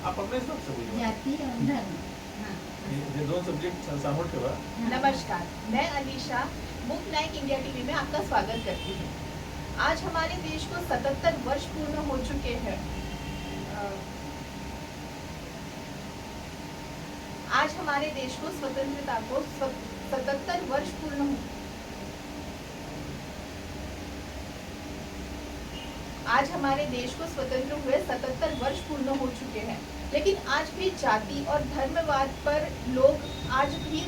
आप अपने हिसाब से बोलिए। जाति और धर्म। हाँ, ये दोन सब्जेक्ट समोर ठेवा। नमस्कार, मैं Alisha book Naik India TV में आपका स्वागत करती हूँ। आज हमारे देश को 77 वर्ष पूर्ण हो चुके हैं। आज हमारे देश को स्वतंत्रता को 77 वर्ष पूर्ण हो आज हमारे देश को स्वतंत्र हुए 77 वर्ष पूर्ण हो चुके हैं, लेकिन आज भी जाति और धर्मवाद पर लोग आज भी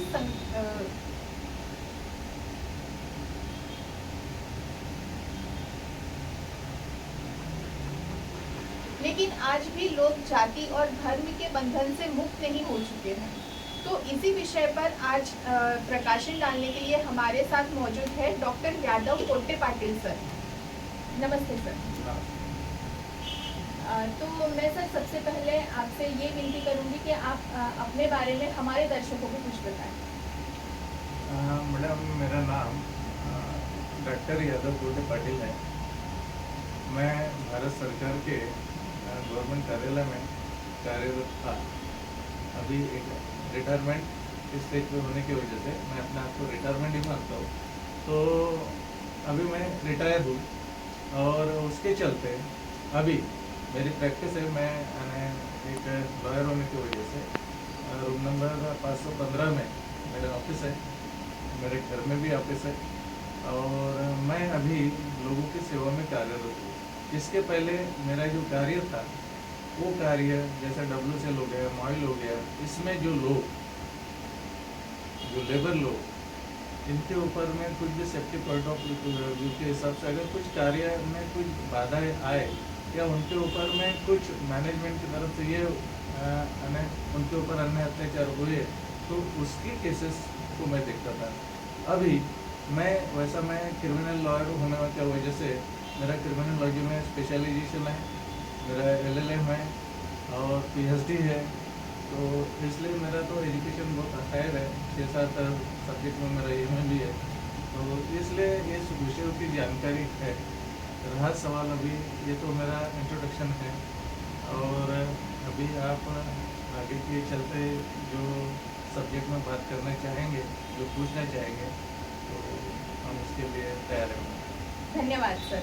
लेकिन आज भी लोग जाति और धर्म के बंधन से मुक्त नहीं हो चुके हैं। तो इसी विषय पर आज प्रकाशन डालने के लिए हमारे साथ मौजूद है डॉक्टर यादव कोट्टे पाटिल सर। नमस्ते सर। तो मैं सर सबसे पहले आपसे ये विनती करूंगी कि आप अपने बारे में हमारे दर्शकों को कुछ बताएं। मैडम, मेरा नाम डॉक्टर यादव कोट्टे पाटिल है। मैं भारत सरकार के गवर्नमेंट कार्यालय में कार्यरत था। अभी एक रिटायरमेंट स्टेज पे होने की वजह से मैं अपने आप को रिटायरमेंट ही मानता हूँ। तो अभी मैं रिटायर हूँ और उसके चलते अभी मेरी प्रैक्टिस है। मैं एक लॉयर होने की वजह से रूम नंबर 515 में मेरा ऑफिस है। मेरे घर में भी ऑफिस है और मैं अभी लोगों की सेवा में कार्यरत हूँ। इसके पहले मेरा जो कार्य था वो कार्य जैसे WCL हो गया, मॉइल हो गया, इसमें जो लोग जो लेबर लोग इनके ऊपर में कुछ भी सेफ्टी पॉइंट ऑफ व्यू के हिसाब से अगर कुछ कार्य में कुछ बाधाएं आए या उनके ऊपर में कुछ मैनेजमेंट की तरफ से ये उनके ऊपर अन्य अत्याचार हुए तो उसकी केसेस को मैं देखता था। अभी मैं क्रिमिनल लॉयर होने की वजह से मेरा क्रिमिनोलॉजी में स्पेशलाइजेशन है, मेरा LLM है और PhD है। तो इसलिए मेरा तो एजुकेशन बहुत हायर है, 6-7 सब्जेक्ट में मेरा EM भी है। तो इसलिए इस विषयों की जानकारी है। रहा सवाल अभी ये तो मेरा इंट्रोडक्शन है और अभी आप आगे के चलते जो सब्जेक्ट में बात करना चाहेंगे, जो पूछना चाहेंगे, तो हम उसके लिए तैयार हैं। धन्यवाद सर।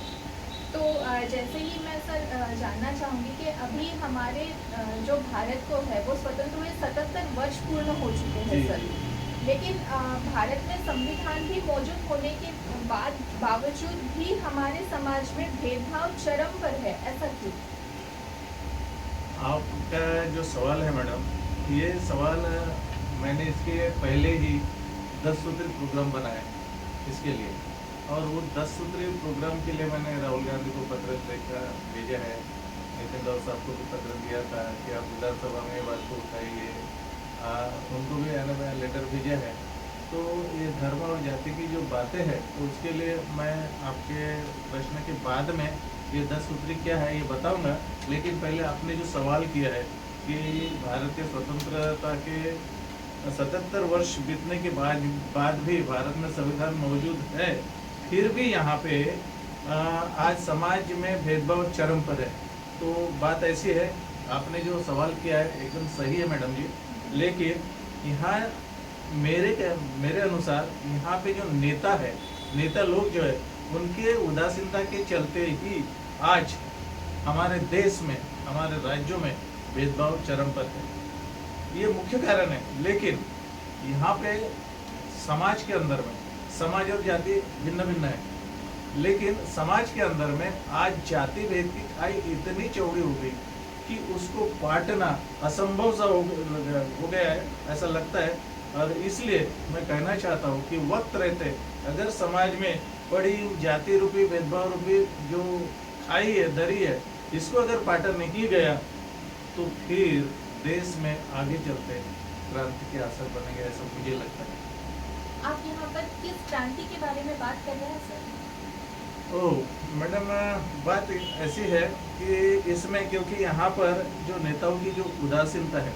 तो जैसे ही मैं सर जानना चाहूँगी कि अभी हमारे जो भारत को है वो स्वतंत्र हुए 77 वर्ष पूर्ण हो चुके हैं सर, लेकिन भारत में संविधान भी मौजूद होने के बावजूद भी हमारे समाज में भेदभाव चरम पर है, ऐसा क्यों? आपका जो सवाल है मैडम, ये सवाल मैंने इसके पहले ही 10 सूत्री प्रोग्राम बनाया इसके लिए, और वो 10 सूत्री प्रोग्राम के लिए मैंने राहुल गांधी को पत्र भेजा है। नितिन राव साहब को भी पत्र दिया था कि आप विधानसभा में ये बात को उठाइए। उनको भी लेटर भेजा है। तो ये धर्म और जाति की जो बातें हैं तो उसके लिए मैं आपके प्रश्न के बाद में ये 10 सूत्री क्या है ये बताऊंगा। लेकिन पहले आपने जो सवाल किया है कि भारत के स्वतंत्रता के 77 वर्ष बीतने के बाद भी भारत में संविधान मौजूद है, फिर भी यहाँ पे आज समाज में भेदभाव चरम पर है। तो बात ऐसी है, आपने जो सवाल किया है एकदम सही है मैडम जी, लेकिन यहाँ मेरे अनुसार यहाँ पे जो नेता लोग जो है उनके उदासीनता के चलते ही आज हमारे देश में, हमारे राज्यों में भेदभाव चरम पर है। ये मुख्य कारण है। लेकिन यहाँ पे समाज के अंदर में समाज और जाति भिन्न भिन्न है, लेकिन समाज के अंदर में आज जाति भेद की खाई इतनी चौड़ी हो गई कि उसको पाटना असंभव सा हो गया है, ऐसा लगता है। और इसलिए मैं कहना चाहता हूँ कि वक्त रहते अगर समाज में बड़ी जाति रूपी भेदभाव रूपी जो खाई है, दरी है, इसको अगर पाटा नहीं गया तो फिर देश में आगे चलते क्रांति के असर बनेंगे, ऐसा मुझे लगता है। आप यहाँ पर किस क्रांति के बारे में बात कर रहे हैं सर? ओह मैडम, बात ऐसी है कि इसमें क्योंकि यहाँ पर जो नेताओं की जो उदासीनता है,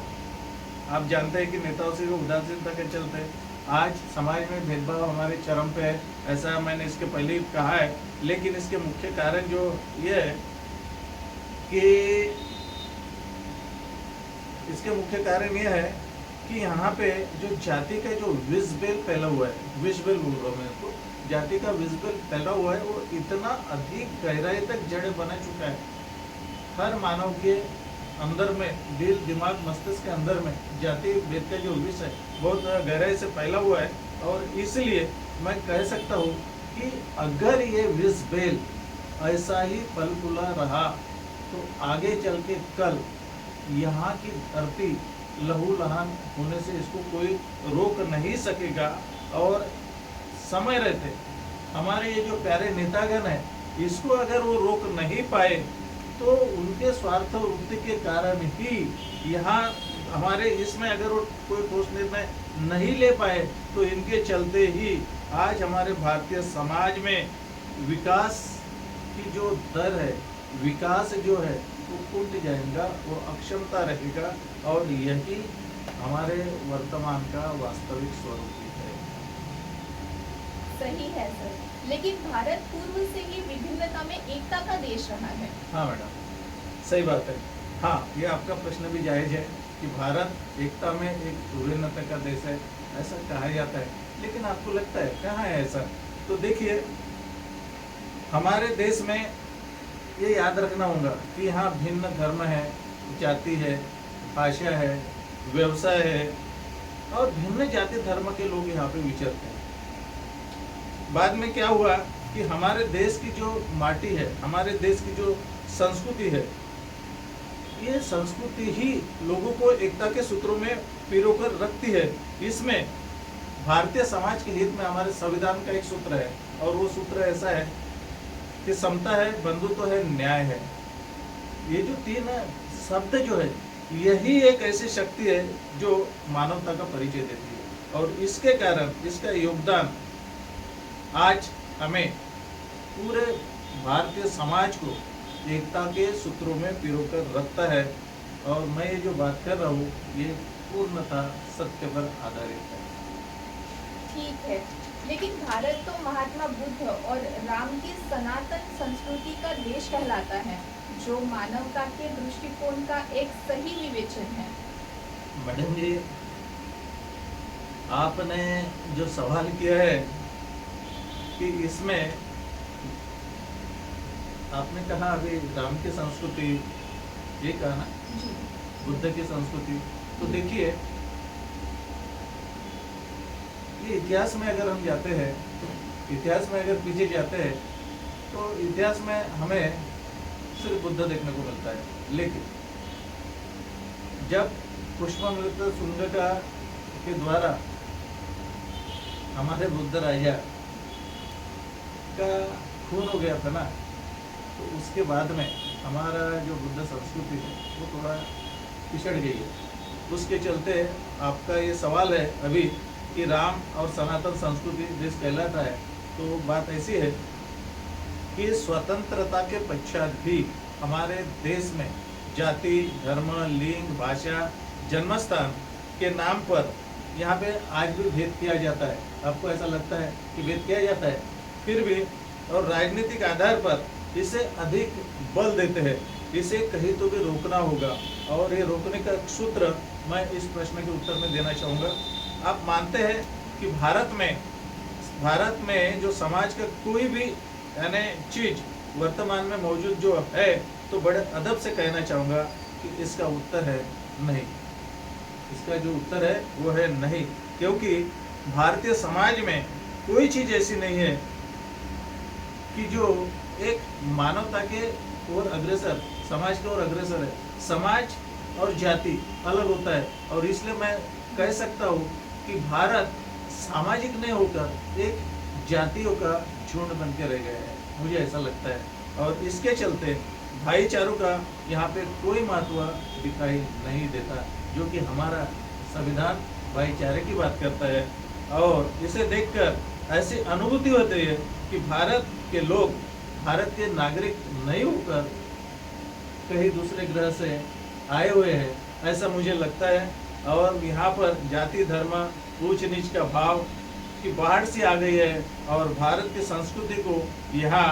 आप जानते हैं कि नेताओं से जो उदासीनता के चलते आज समाज में भेदभाव हमारे चरम पे है, ऐसा मैंने इसके पहले ही कहा है। लेकिन इसके मुख्य कारण जो ये है कि इसके मुख्य कारण यह है कि यहाँ पे जो जाति का जो विषबेल फैला हुआ है, विषबेल बोल रहा हूँ मैं इसको, जाति का विषबेल फैला हुआ है, वो इतना अधिक गहराई तक जड़ बना चुका है। हर मानव के अंदर में, दिल दिमाग मस्तिष्क के अंदर में जाति भेद का जो विष है बहुत गहराई से फैला हुआ है। और इसलिए मैं कह सकता हूँ कि अगर ये विषबेल ऐसा ही फल फूला रहा तो आगे चल के कल यहाँ की धरती लहू लहान होने से इसको कोई रोक नहीं सकेगा। और समय रहते हमारे ये जो प्यारे नेतागण है, इसको अगर वो रोक नहीं पाए तो उनके स्वार्थ वृत्ति के कारण ही यहाँ हमारे इसमें अगर वो कोई ठोस निर्णय नहीं ले पाए तो इनके चलते ही आज हमारे भारतीय समाज में विकास की जो दर है, विकास जो है वो टूट जाएगा, वो अक्षमता रहेगा। और यही हमारे वर्तमान का वास्तविक स्वरूप है। सही है सर, लेकिन भारत पूर्व से ही विभिन्नता में एकता का देश रहा है। हाँ मैडम, सही बात है। हाँ, ये आपका प्रश्न भी जायज है कि भारत एकता में एक विभिन्नता का देश है, ऐसा कहा जाता है। लेकिन आपको लगता है कहाँ है ऐसा? तो देखिए, हमारे देश में ये याद रखना होगा कि यहाँ भिन्न धर्म है, जाति है, भाषा है, व्यवसाय है और भिन्न जाति धर्म के लोग यहाँ पे विचरते हैं। बाद में क्या हुआ कि हमारे देश की जो माटी है, हमारे देश की जो संस्कृति है, ये संस्कृति ही लोगों को एकता के सूत्रों में पिरोकर रखती है। इसमें भारतीय समाज के हित में हमारे संविधान का एक सूत्र है और वो सूत्र ऐसा है कि समता है, बंधुत्व है, न्याय है। ये जो तीन शब्द जो है, यही एक ऐसी शक्ति है जो मानवता का परिचय देती है। और इसके कारण इसका योगदान आज हमें पूरे भारतीय समाज को एकता के सूत्रों में पिरोकर रखता है। और मैं ये जो बात कर रहा हूँ ये पूर्णतः सत्य पर आधारित है। ठीक है, लेकिन भारत तो महात्मा बुद्ध और राम की सनातन संस्कृति का देश कहलाता है, जो मानवता के दृष्टिकोण का एक सही विवेचन है। मैडम जी, आपने जो सवाल किया है कि इसमें आपने कहा अभी राम की संस्कृति, ये कहा ना, जी। बुद्ध की संस्कृति, तो देखिए ये इतिहास में अगर हम जाते हैं, इतिहास में अगर पीछे जाते हैं तो इतिहास में हमें सिर्फ बुद्ध देखने को मिलता है। लेकिन जब पुष्पमित्र शुंग के द्वारा हमारे बुद्ध राजा का खून हो गया था ना, तो उसके बाद में हमारा जो बुद्ध संस्कृति है वो थोड़ा पिछड़ गई है। उसके चलते आपका ये सवाल है अभी कि राम और सनातन संस्कृति देश कहलाता है, तो बात ऐसी है कि स्वतंत्रता के पश्चात भी हमारे देश में जाति, धर्म, लिंग, भाषा, जन्मस्थान के नाम पर यहाँ पे आज भी भेद किया जाता है। आपको ऐसा लगता है कि भेद किया जाता है, फिर भी और राजनीतिक आधार पर इसे अधिक बल देते हैं। इसे कहीं तो भी रोकना होगा और ये रोकने का सूत्र मैं इस प्रश्न के उत्तर में देना चाहूँगा। आप मानते हैं कि भारत में जो समाज का कोई भी यानी चीज वर्तमान में मौजूद जो है, तो बड़े अदब से कहना चाहूँगा कि इसका उत्तर है नहीं। इसका जो उत्तर है वो है नहीं, क्योंकि भारतीय समाज में कोई चीज ऐसी नहीं है कि जो एक मानवता के ओर अग्रसर, समाज की ओर अग्रसर है। समाज और जाति अलग होता है और इसलिए मैं कह सकता हूँ कि भारत सामाजिक नहीं होकर एक जातियों का झुंड बन के रह गया है, मुझे ऐसा लगता है। और इसके चलते भाईचारों का यहाँ पे कोई महत्व दिखाई नहीं देता, जो कि हमारा संविधान भाईचारे की बात करता है। और इसे देखकर ऐसी अनुभूति होती है कि भारत के लोग भारत के नागरिक नहीं होकर कहीं दूसरे ग्रह से आए हुए हैं, ऐसा मुझे लगता है। और यहाँ पर जाति, धर्म, ऊंच नीच का भाव की बाढ़ सी आ गई है और भारत की संस्कृति को यहाँ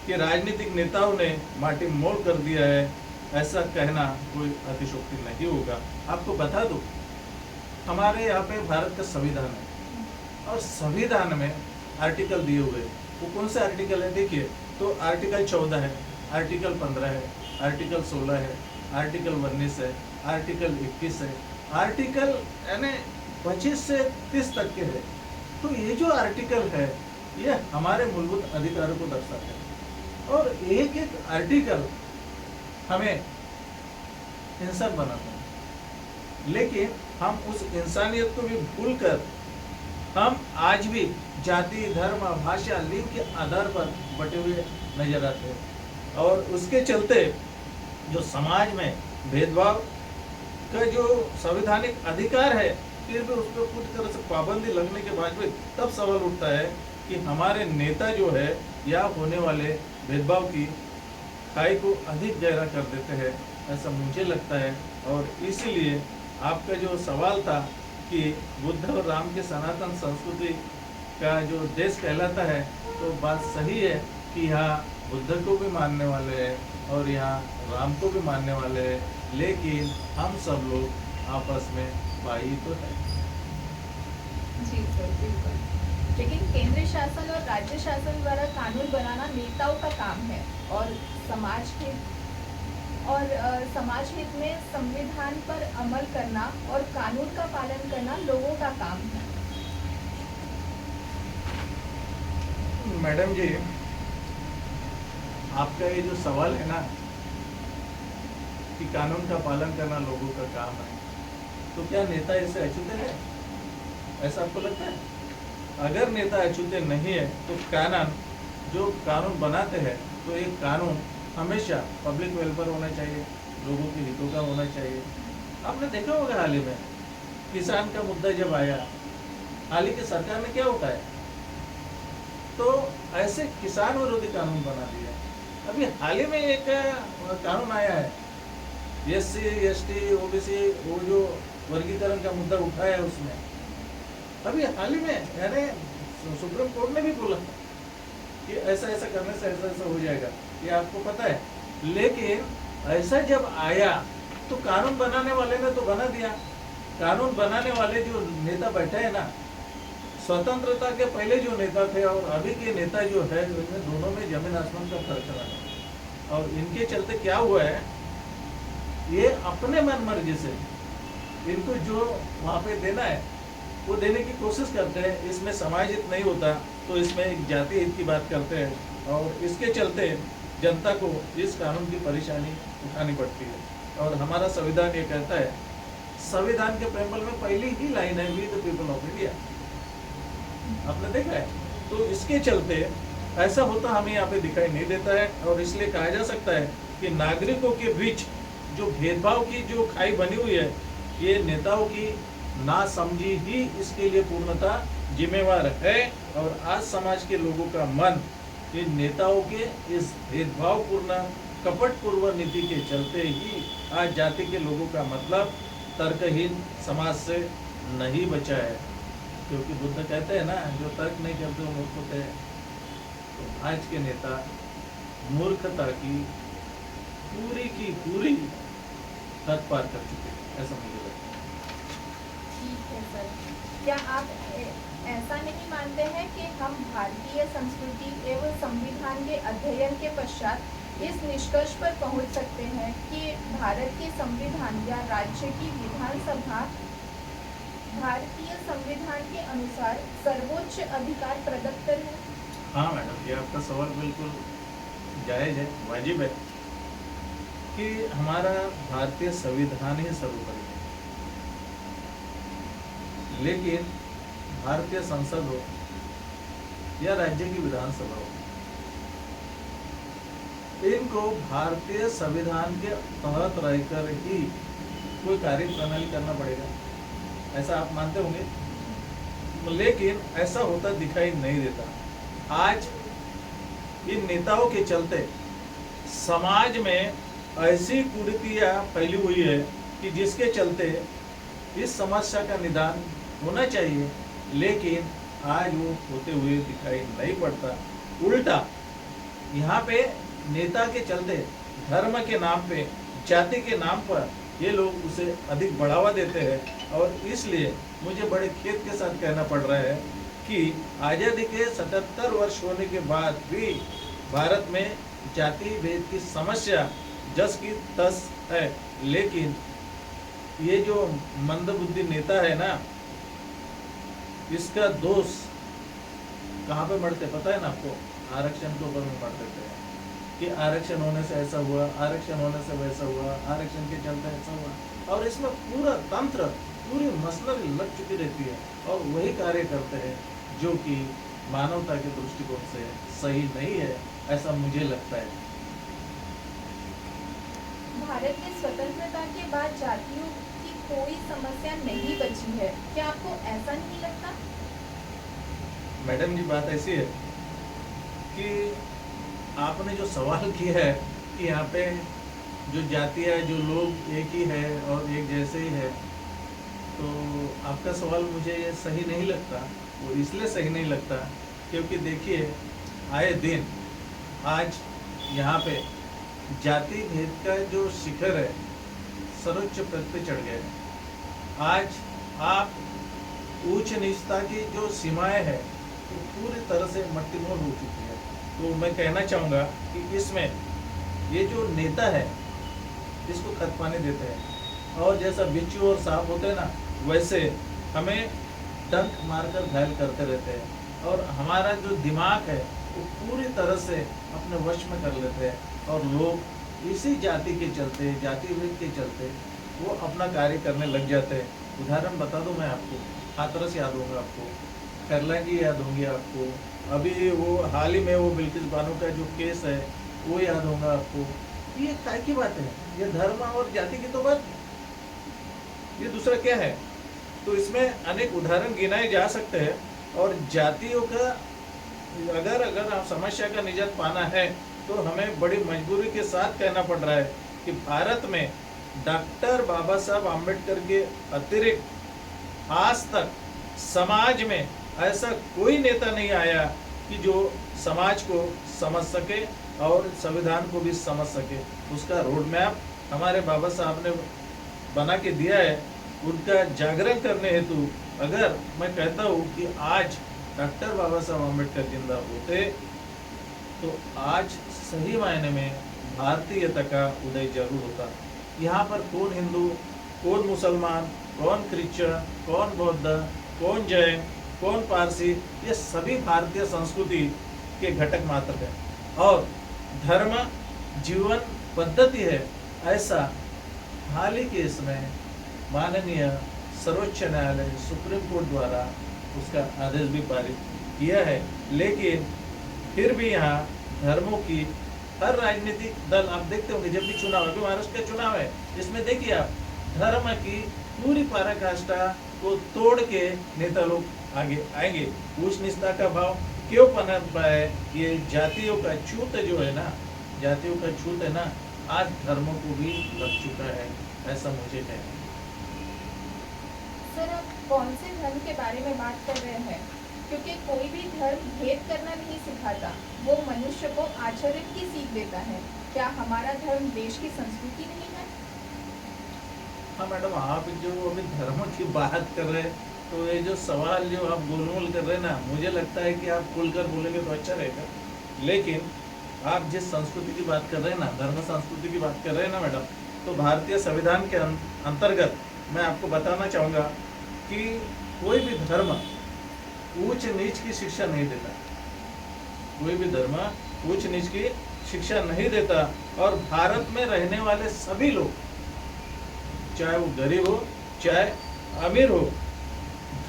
के राजनीतिक नेताओं ने माटी मोल कर दिया है। ऐसा कहना कोई अतिशोक्ति नहीं होगा। आपको बता दूं, हमारे यहाँ पे भारत का संविधान है और संविधान में आर्टिकल दिए हुए हैं। वो कौन से आर्टिकल है देखिए, तो आर्टिकल 14 है, आर्टिकल 15 है, आर्टिकल 16 है, आर्टिकल 19 है, आर्टिकल 21 है, आर्टिकल यानी 25 से 30 तक के है। तो ये जो आर्टिकल है ये हमारे मूलभूत अधिकारों को दर्शाते हैं और एक एक आर्टिकल हमें इंसान बनाता है, लेकिन हम उस इंसानियत को भी भूलकर हम आज भी जाति, धर्म, भाषा, लिंग के आधार पर बटे हुए नजर आते हैं और उसके चलते जो समाज में भेदभाव का जो संवैधानिक अधिकार है, फिर भी उस पर पूरी तरह से पाबंदी लगने के बाद भी तब सवाल उठता है कि हमारे नेता जो है या होने वाले भेदभाव की खाई को अधिक गहरा कर देते हैं, ऐसा मुझे लगता है। और इसीलिए आपका जो सवाल था कि बुद्ध और राम के सनातन संस्कृति का जो देश कहलाता है, तो बात सही है कि यहाँ बुद्ध को भी मानने वाले हैं और यहाँ राम को भी मानने वाले हैं, लेकिन हम सब लोग आपस में भाई तो है। जी सर, बिल्कुल। लेकिन केंद्र शासन और राज्य शासन द्वारा कानून बनाना नेताओं का काम है और समाज हित में संविधान पर अमल करना और कानून का पालन करना लोगों का काम है। मैडम जी, आपका ये जो सवाल है ना कि कानून का पालन करना लोगों का काम है, तो क्या नेता इससे अछूते हैं? ऐसा आपको लगता है? अगर नेता अछूते नहीं है तो जो कानून बनाते हैं, तो एक कानून हमेशा पब्लिक वेलफेयर होना चाहिए, लोगों के हितों का होना चाहिए। आपने देखा होगा हाल ही में किसान का मुद्दा जब आया, हाल ही की सरकार ने क्या उठाया, तो ऐसे किसान विरोधी कानून बना दिया। अभी हाल ही में एक कानून आया है, SC, ST, OBC, वो जो वर्गीकरण का मुद्दा उठाया है, उसमें अभी हाल ही में यानी सुप्रीम कोर्ट ने भी बोला कि ऐसा ऐसा करने से ऐसा ऐसा हो जाएगा, ये आपको पता है। लेकिन ऐसा जब आया तो कानून बनाने वाले ने तो बना दिया। कानून बनाने वाले जो नेता बैठे हैं ना, स्वतंत्रता के पहले जो नेता थे और अभी के नेता जो है, इनमें दोनों में जमीन आसमान का फर्क है। और इनके चलते क्या हुआ है, ये अपने मन मर्जी से इनको जो वहाँ पे देना है वो देने की कोशिश करते हैं। इसमें समाज हित नहीं होता तो इसमें एक जाति हित की बात करते हैं और इसके चलते जनता को इस कानून की परेशानी उठानी पड़ती है। और हमारा संविधान ये कहता है, संविधान के प्रेम्बल में पहली ही लाइन है, we the people of India. आपने देखा है, तो इसके चलते ऐसा होता हमें यहाँ पे दिखाई नहीं देता है। और इसलिए कहा जा सकता है कि नागरिकों के बीच जो भेदभाव की जो खाई बनी हुई है, ये नेताओं की नासमझी ही इसके लिए पूर्णतः जिम्मेवार है। और आज समाज के लोगों का मन इन नेताओं के इस भेदभावपूर्ण कपटपूर्व नीति के चलते ही आज जाति के लोगों का मतलब तर्कहीन समाज से नहीं बचा है। क्योंकि बुद्ध कहते हैं ना, जो तर्क नहीं करते वो मूर्ख होते हैं। तो आज के नेता मूर्खता की पूरी हद पार कर चुके हैं, ऐसा मुझे लगता है। ठीक है सर, क्या आप ऐसा नहीं मानते हैं कि हम भारतीय संस्कृति एवं संविधान के अध्ययन के पश्चात इस निष्कर्ष पर पहुंच सकते हैं कि भारत के संविधान या राज्य की विधानसभा भारतीय संविधान के अनुसार सर्वोच्च अधिकार प्रदत्त है? हाँ मैडम, ये आपका सवाल बिल्कुल जायज है, वाजिब है कि हमारा भारतीय संविधान ही सर्वोपरि है। लेकिन भारतीय संसद हो या राज्य की विधानसभा हो, इनको भारतीय संविधान के तहत रहकर ही कोई कार्य प्रणाली करना पड़ेगा, ऐसा आप मानते होंगे। लेकिन ऐसा होता दिखाई नहीं देता। आज इन नेताओं के चलते समाज में ऐसी कुरीतियां फैली हुई है कि जिसके चलते इस समस्या का निदान होना चाहिए, लेकिन आज वो होते हुए दिखाई नहीं पड़ता। उल्टा यहाँ पे नेता के चलते धर्म के नाम पे जाति के नाम पर ये लोग उसे अधिक बढ़ावा देते हैं। और इसलिए मुझे बड़े खेद के साथ कहना पड़ रहा है कि आज़ादी के 77 वर्ष होने के बाद भी भारत में जाति भेद की समस्या जस की तस है। लेकिन ये जो मंदबुद्धि नेता है ना, इसका दोष कहाँ पे मरते पता है ना आपको? आरक्षण के ऊपर में मर देते हैं कि आरक्षण होने से ऐसा हुआ, आरक्षण होने से वैसा हुआ, आरक्षण के चलते ऐसा हुआ। और इसमें पूरा तंत्र, पूरी मशीनरी लग चुकी रहती है और वही कार्य करते हैं जो कि मानवता के दृष्टिकोण से सही नहीं है, ऐसा मुझे लगता है। भारत की स्वतंत्रता के बाद जातियों की कोई समस्या नहीं बची है, क्या आपको ऐसा नहीं लगता? मैडम जी, बात ऐसी है कि आपने जो सवाल किया है कि यहाँ पे जो जाति है, जो लोग एक ही है और एक जैसे ही है, तो आपका सवाल मुझे ये सही नहीं लगता। वो इसलिए सही नहीं लगता क्योंकि देखिए, आए दिन आज यहाँ पे जाति भेद का जो शिखर है सर्वोच्च पद पे चढ़ गए हैं। आज आप उच्च नीचता की जो सीमाएं हैं वो पूरी तरह से मट्टीमोल हो चुकी है। तो मैं कहना चाहूँगा कि इसमें ये जो नेता है इसको खत पानी देते हैं और जैसा बिच्छू और सांप होते हैं ना, वैसे हमें डंक मारकर घायल करते रहते हैं और हमारा जो दिमाग है वो पूरी तरह से अपने वश में कर लेते हैं और लोग इसी जाति के चलते, जाति भेद के चलते वो अपना कार्य करने लग जाते हैं। उदाहरण बता दूं मैं आपको, हाथरस याद होगा आपको, करला की याद होंगी आपको, अभी वो हाल ही में वो बिल्किस बानो का जो केस है वो याद होगा आपको। ये काय की बात है? ये धर्म और जाति की तो बात, ये दूसरा क्या है? तो इसमें अनेक उदाहरण गिनाए जा सकते हैं। और जातियों का अगर आप समस्या का निजात पाना है तो हमें बड़ी मजबूरी के साथ कहना पड़ रहा है कि भारत में डॉक्टर बाबा साहब आम्बेडकर के अतिरिक्त आज तक समाज में ऐसा कोई नेता नहीं आया कि जो समाज को समझ सके और संविधान को भी समझ सके। उसका रोड मैप हमारे बाबा साहब ने बना के दिया है। उनका जागरण करने हेतु अगर मैं कहता हूँ कि आज डॉक्टर बाबा साहब आम्बेडकर जिंदा होते तो आज सही मायने में भारतीयता का उदय जरूर होता। यहाँ पर कौन हिंदू, कौन मुसलमान, कौन क्रिश्चियन, कौन बौद्ध, कौन जैन, कौन पारसी, ये सभी भारतीय संस्कृति के घटक मात्र हैं और धर्म जीवन पद्धति है। ऐसा हाल ही के इसमें माननीय सर्वोच्च न्यायालय सुप्रीम कोर्ट द्वारा उसका आदेश भी पारित किया है। लेकिन फिर भी यहाँ धर्मों की हर राजनीतिक दल, आप देखते होंगे जब भी चुनाव, अभी महाराष्ट्र का चुनाव है, इसमें देखिए आप धर्म की पूरी पराकाष्ठा को तोड़ के नेता लोग आगे आएंगे। उच्च निचता का भाव क्यों पनप रहा है? ये जातियों का छूत जो है ना, जातियों का छूत है ना, आज धर्मों को भी लग चुका है, ऐसा मुझे कहना है। सर, आप कौन से धर्म के बारे में बात कर रहे हैं? क्योंकि कोई भी धर्म भेद करना नहीं सिखाता, वो मनुष्य को आचरण की सीख देता है। क्या हमारा धर्म देश की संस्कृति नहीं है? हाँ मैडम, आप जो अभी धर्म की बात कर रहे हैं तो ये जो सवाल जो आप गोलमोल कर रहे हैं ना, मुझे लगता है कि आप खुलकर बोलेंगे तो अच्छा रहेगा। लेकिन आप जिस संस्कृति की बात कर रहे हैं ना, धर्म संस्कृति की बात कर रहे हैं ना मैडम, तो भारतीय संविधान के अंतर्गत मैं आपको बताना चाहूँगा कि कोई भी धर्म ऊंच नीच की शिक्षा नहीं देता। कोई भी धर्म ऊंच नीच की शिक्षा नहीं देता और भारत में रहने वाले सभी लोग, चाहे वो गरीब हो चाहे अमीर हो,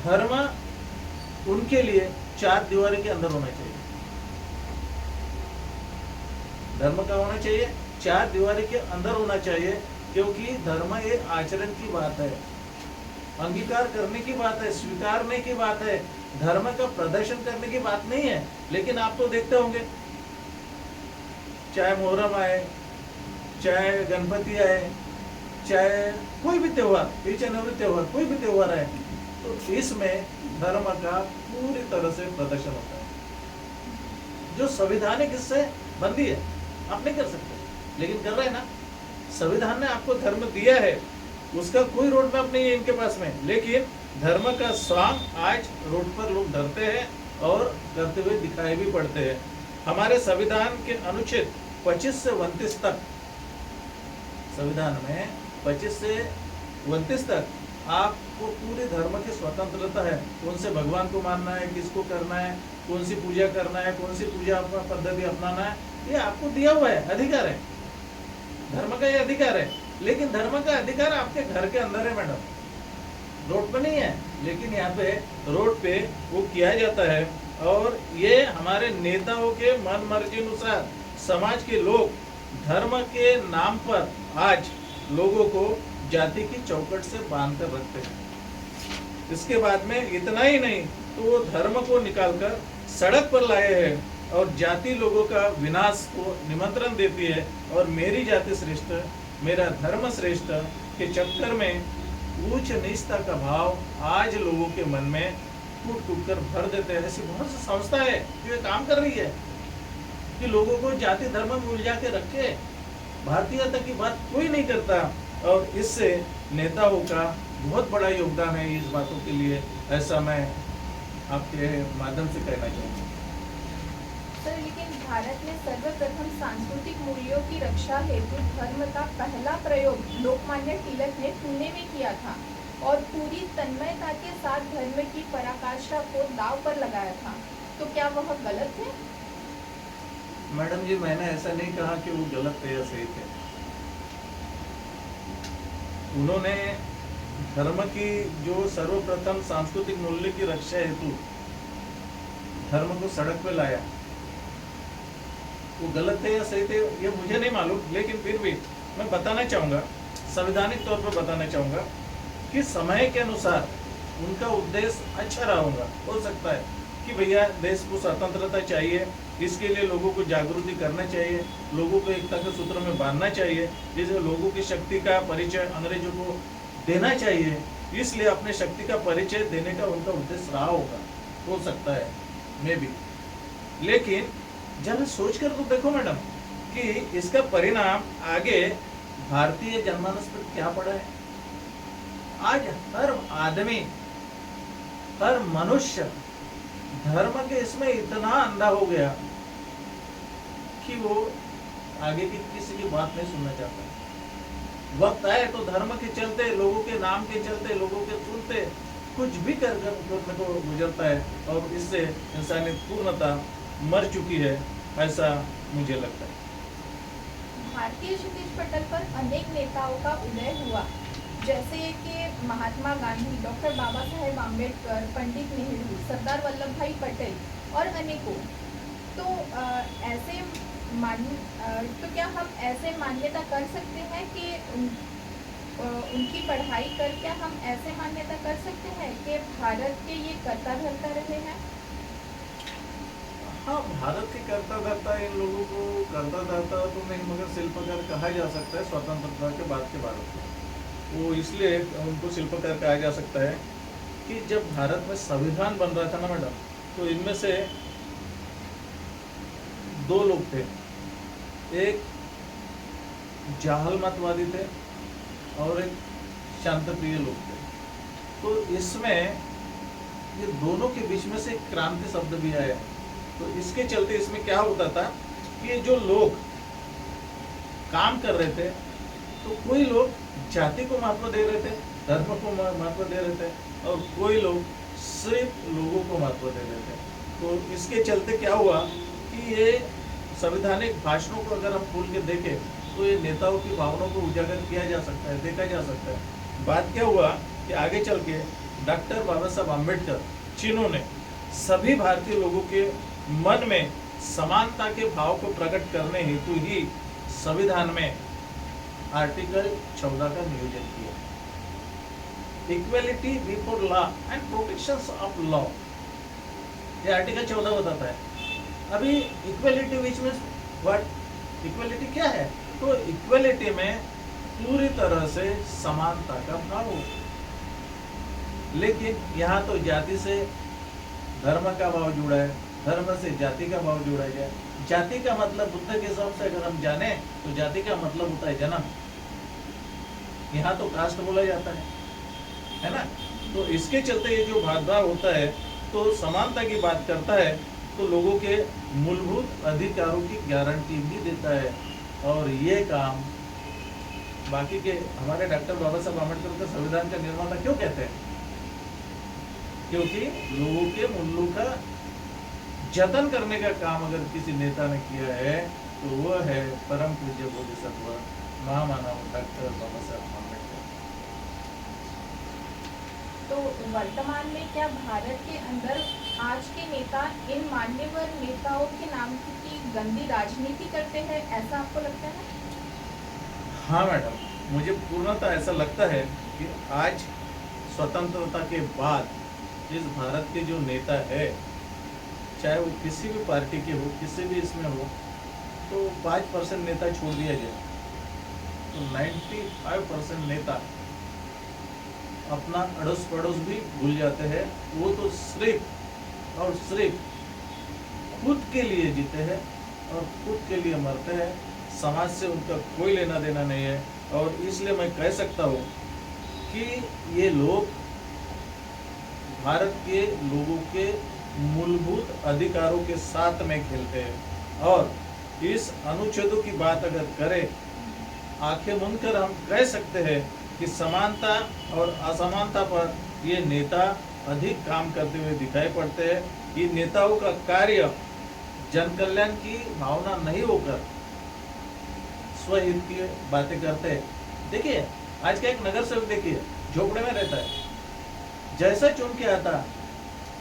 धर्म उनके लिए चार दीवारी के अंदर होना चाहिए। धर्म का होना चाहिए, चार दीवारी के अंदर होना चाहिए, क्योंकि धर्म एक आचरण की बात है, अंगीकार करने की बात है, स्वीकारने की बात है, धर्म का प्रदर्शन करने की बात नहीं है। लेकिन आप तो देखते होंगे, चाहे मोहर्रम आए, चाहे गणपति आए, चाहे कोई भी त्योहार, ईच एंड एवरी त्योहार, कोई भी त्योहार आए, तो इसमें धर्म का पूरी तरह से प्रदर्शन होता है जो संवैधानिक इससे बंदी है। आप नहीं कर सकते, लेकिन कर रहे हैं ना। संविधान ने आपको धर्म दिया है, उसका कोई रोड मैप नहीं है इनके पास में, लेकिन धर्म का स्वांग आज रोड पर लोग डरते हैं और करते हुए दिखाई भी पड़ते हैं। हमारे संविधान के अनुच्छेद 25 से 29 तक, संविधान में 25 से 29 तक आपको पूरे धर्म की स्वतंत्रता है। कौन से भगवान को मानना है, किसको करना है, कौन सी पूजा करना है, कौन सी पूजा पद्धति अपनाना है, ये आपको दिया हुआ है, अधिकार है, धर्म का ये अधिकार है। लेकिन धर्म का अधिकार आपके घर के अंदर है मैडम, रोड पे नहीं है। लेकिन यहाँ पे रोड पे वो किया जाता है, और ये हमारे नेताओं के मन मर्जी अनुसार समाज के लोग धर्म के नाम पर आज लोगों को जाति की चौकट से बांध कर रखते हैं। इसके बाद में इतना ही नहीं, तो वो धर्म को निकालकर सड़क पर लाए हैं और जाति लोगों का विनाश को निमंत्रण देती है। और मेरी जाति श्रेष्ठ, मेरा धर्म श्रेष्ठ के चक्कर में ऊंच नीचता का भाव आज लोगों के मन में टूट टूट कर भर देते हैं। ऐसी बहुत सी संस्था है जो ये काम कर रही है कि लोगों को जाति धर्म में उलझा के रखे। भारतीयता की बात कोई नहीं करता, और इससे नेताओं का बहुत बड़ा योगदान है इस बातों के लिए, ऐसा मैं आपके माध्यम से कहना चाहूँगा। सर, लेकिन भारत ने सर्वप्रथम सांस्कृतिक मूल्यों की रक्षा हेतु धर्म का पहला प्रयोग लोकमान्य तिलक ने पुणे में किया था और पूरी तन्मयता के साथ धर्म की पराकाष्ठा को दांव पर लगाया था। तो क्या वह गलत है? मैडम जी, मैंने ऐसा नहीं कहा कि वो गलत थे या सही थे। उन्होंने धर्म की जो सर्वप्रथम सांस्कृतिक मूल्य की रक्षा हेतु धर्म को सड़क पे लाया, वो गलत थे या सही थे ये मुझे नहीं मालूम, लेकिन फिर भी मैं बताना चाहूँगा, संवैधानिक तौर पर बताना चाहूँगा कि समय के अनुसार उनका उद्देश्य अच्छा रहा होगा। हो सकता है कि भैया देश को स्वतंत्रता चाहिए, इसके लिए लोगों को जागृति करना चाहिए, लोगों को एकता के सूत्र में बांधना चाहिए, जिससे लोगों की शक्ति का परिचय अंग्रेजों को देना चाहिए, इसलिए अपने शक्ति का परिचय देने का उनका उद्देश्य रहा होगा। हो सकता है, मे भी। लेकिन जरा सोच कर तो देखो मैडम कि इसका परिणाम आगे भारतीय जनमानस पर क्या पड़ा है। आज हर आदमी, हर मनुष्य धर्म के इसमें इतना अंधा हो गया कि वो आगे की किसी की बात नहीं सुनना चाहता। वक्त आए तो धर्म के चलते, लोगों के नाम के चलते, लोगों के सुनते कुछ भी कर को गुजरता है, और इससे इंसानियत पूर्णता मर चुकी है, ऐसा मुझे लगता है। भारतीय क्षितिज पटल पर अनेक नेताओं का उदय हुआ, जैसे कि महात्मा गांधी, डॉक्टर बाबा साहेब आम्बेडकर, पंडित नेहरू, सरदार वल्लभ भाई पटेल और अनेकों। तो तो क्या हम ऐसे मान्यता कर सकते हैं कि उनकी पढ़ाई कर, क्या हम ऐसे मान्यता कर सकते हैं कि भारत के ये कर्ता धर्ता रहे हैं? हाँ, भारत के कर्ता धर्ता, इन लोगों को कर्ता धर्ता तो नहीं मगर शिल्पकार कहा जा सकता है स्वतंत्रता के बाद के भारत को। वो इसलिए उनको शिल्पकार कहा जा सकता है कि जब भारत में संविधान बन रहा था ना मैडम, तो इनमें से दो लोग थे, एक जाहल मतवादी थे और एक शांतप्रिय लोग थे। तो इसमें ये दोनों के बीच में से क्रांति शब्द भी आया। तो इसके चलते इसमें क्या होता था कि जो लोग काम कर रहे थे, तो कोई लोग जाति को महत्व दे रहे थे, धर्म को महत्व दे रहे थे, और कोई लोग सिर्फ लोगों को महत्व दे रहे थे। तो इसके चलते क्या हुआ कि ये संवैधानिक भाषणों को अगर हम खोल के देखें तो ये नेताओं की भावनाओं को उजागर किया जा सकता है, देखा जा सकता है। बात क्या हुआ कि आगे चल के डॉक्टर बाबा साहब आम्बेडकर जिन्होंने सभी भारतीय लोगों के मन में समानता के भाव को प्रकट करने हेतु ही संविधान में आर्टिकल 14 का नियोजन किया, equality before law and protections of law. ये आर्टिकल 14 बताता है। अभी equality which means what, equality क्या है? तो इक्वेलिटी में पूरी तरह से समानता का भाव हो, लेकिन यहाँ तो जाति से धर्म का भाव जुड़ा है, धर्म से जाति का भाव जुड़ा गया। जाति का मतलब बुद्ध के हिसाब से अगर हम जाने तो जाति का मतलब होता है जन्म, यहाँ तो कास्ट बोला जाता है ना। तो इसके चलते ये जो भेदभाव होता है तो समानता की बात करता है, तो लोगों के मूलभूत अधिकारों की गारंटी भी देता है। और ये काम बाकी के हमारे डॉक्टर बाबा साहब आम्बेडकर का संविधान का निर्माता क्यों कहते हैं? क्योंकि लोगों के मूल्यों का जतन करने का काम अगर किसी नेता ने किया है तो वो है परम पूज्य बोधिसत्व महामानव डॉक्टर बाबा साहब आम्बेडकर। तो वर्तमान में क्या भारत के अंदर आज के नेता इन मान्यवर नेताओं के नाम की गंदी राजनीति करते हैं, ऐसा आपको लगता है? हाँ मैडम, मुझे पूर्णतः ऐसा लगता है कि आज स्वतंत्रता के बाद इस भारत के जो नेता है, चाहे वो किसी भी पार्टी के हो, किसी भी इसमें हो, तो 5% नेता छोड़ दिया जाए तो 95% नेता अपना अड़ोस पड़ोस भी भूल जाते हैं। वो तो सिर्फ और सिर्फ खुद के लिए जीते हैं और खुद के लिए मरते हैं। समाज से उनका कोई लेना देना नहीं है। और इसलिए मैं कह सकता हूँ कि ये लोग भारत के लोगों के मूलभूत अधिकारों के साथ में खेलते हैं। और इस अनुच्छेदों की बात अगर करें, आंखें मूंद कर हम कह सकते हैं कि समानता और असमानता पर ये नेता अधिक काम करते हुए दिखाई पड़ते हैं। ये नेताओं का कार्य जन कल्याण की भावना नहीं होकर स्वहित की बातें करते हैं। देखिए, आज का एक नगर सेवक देखिए, झोपड़े में रहता है, जैसा चुन के आता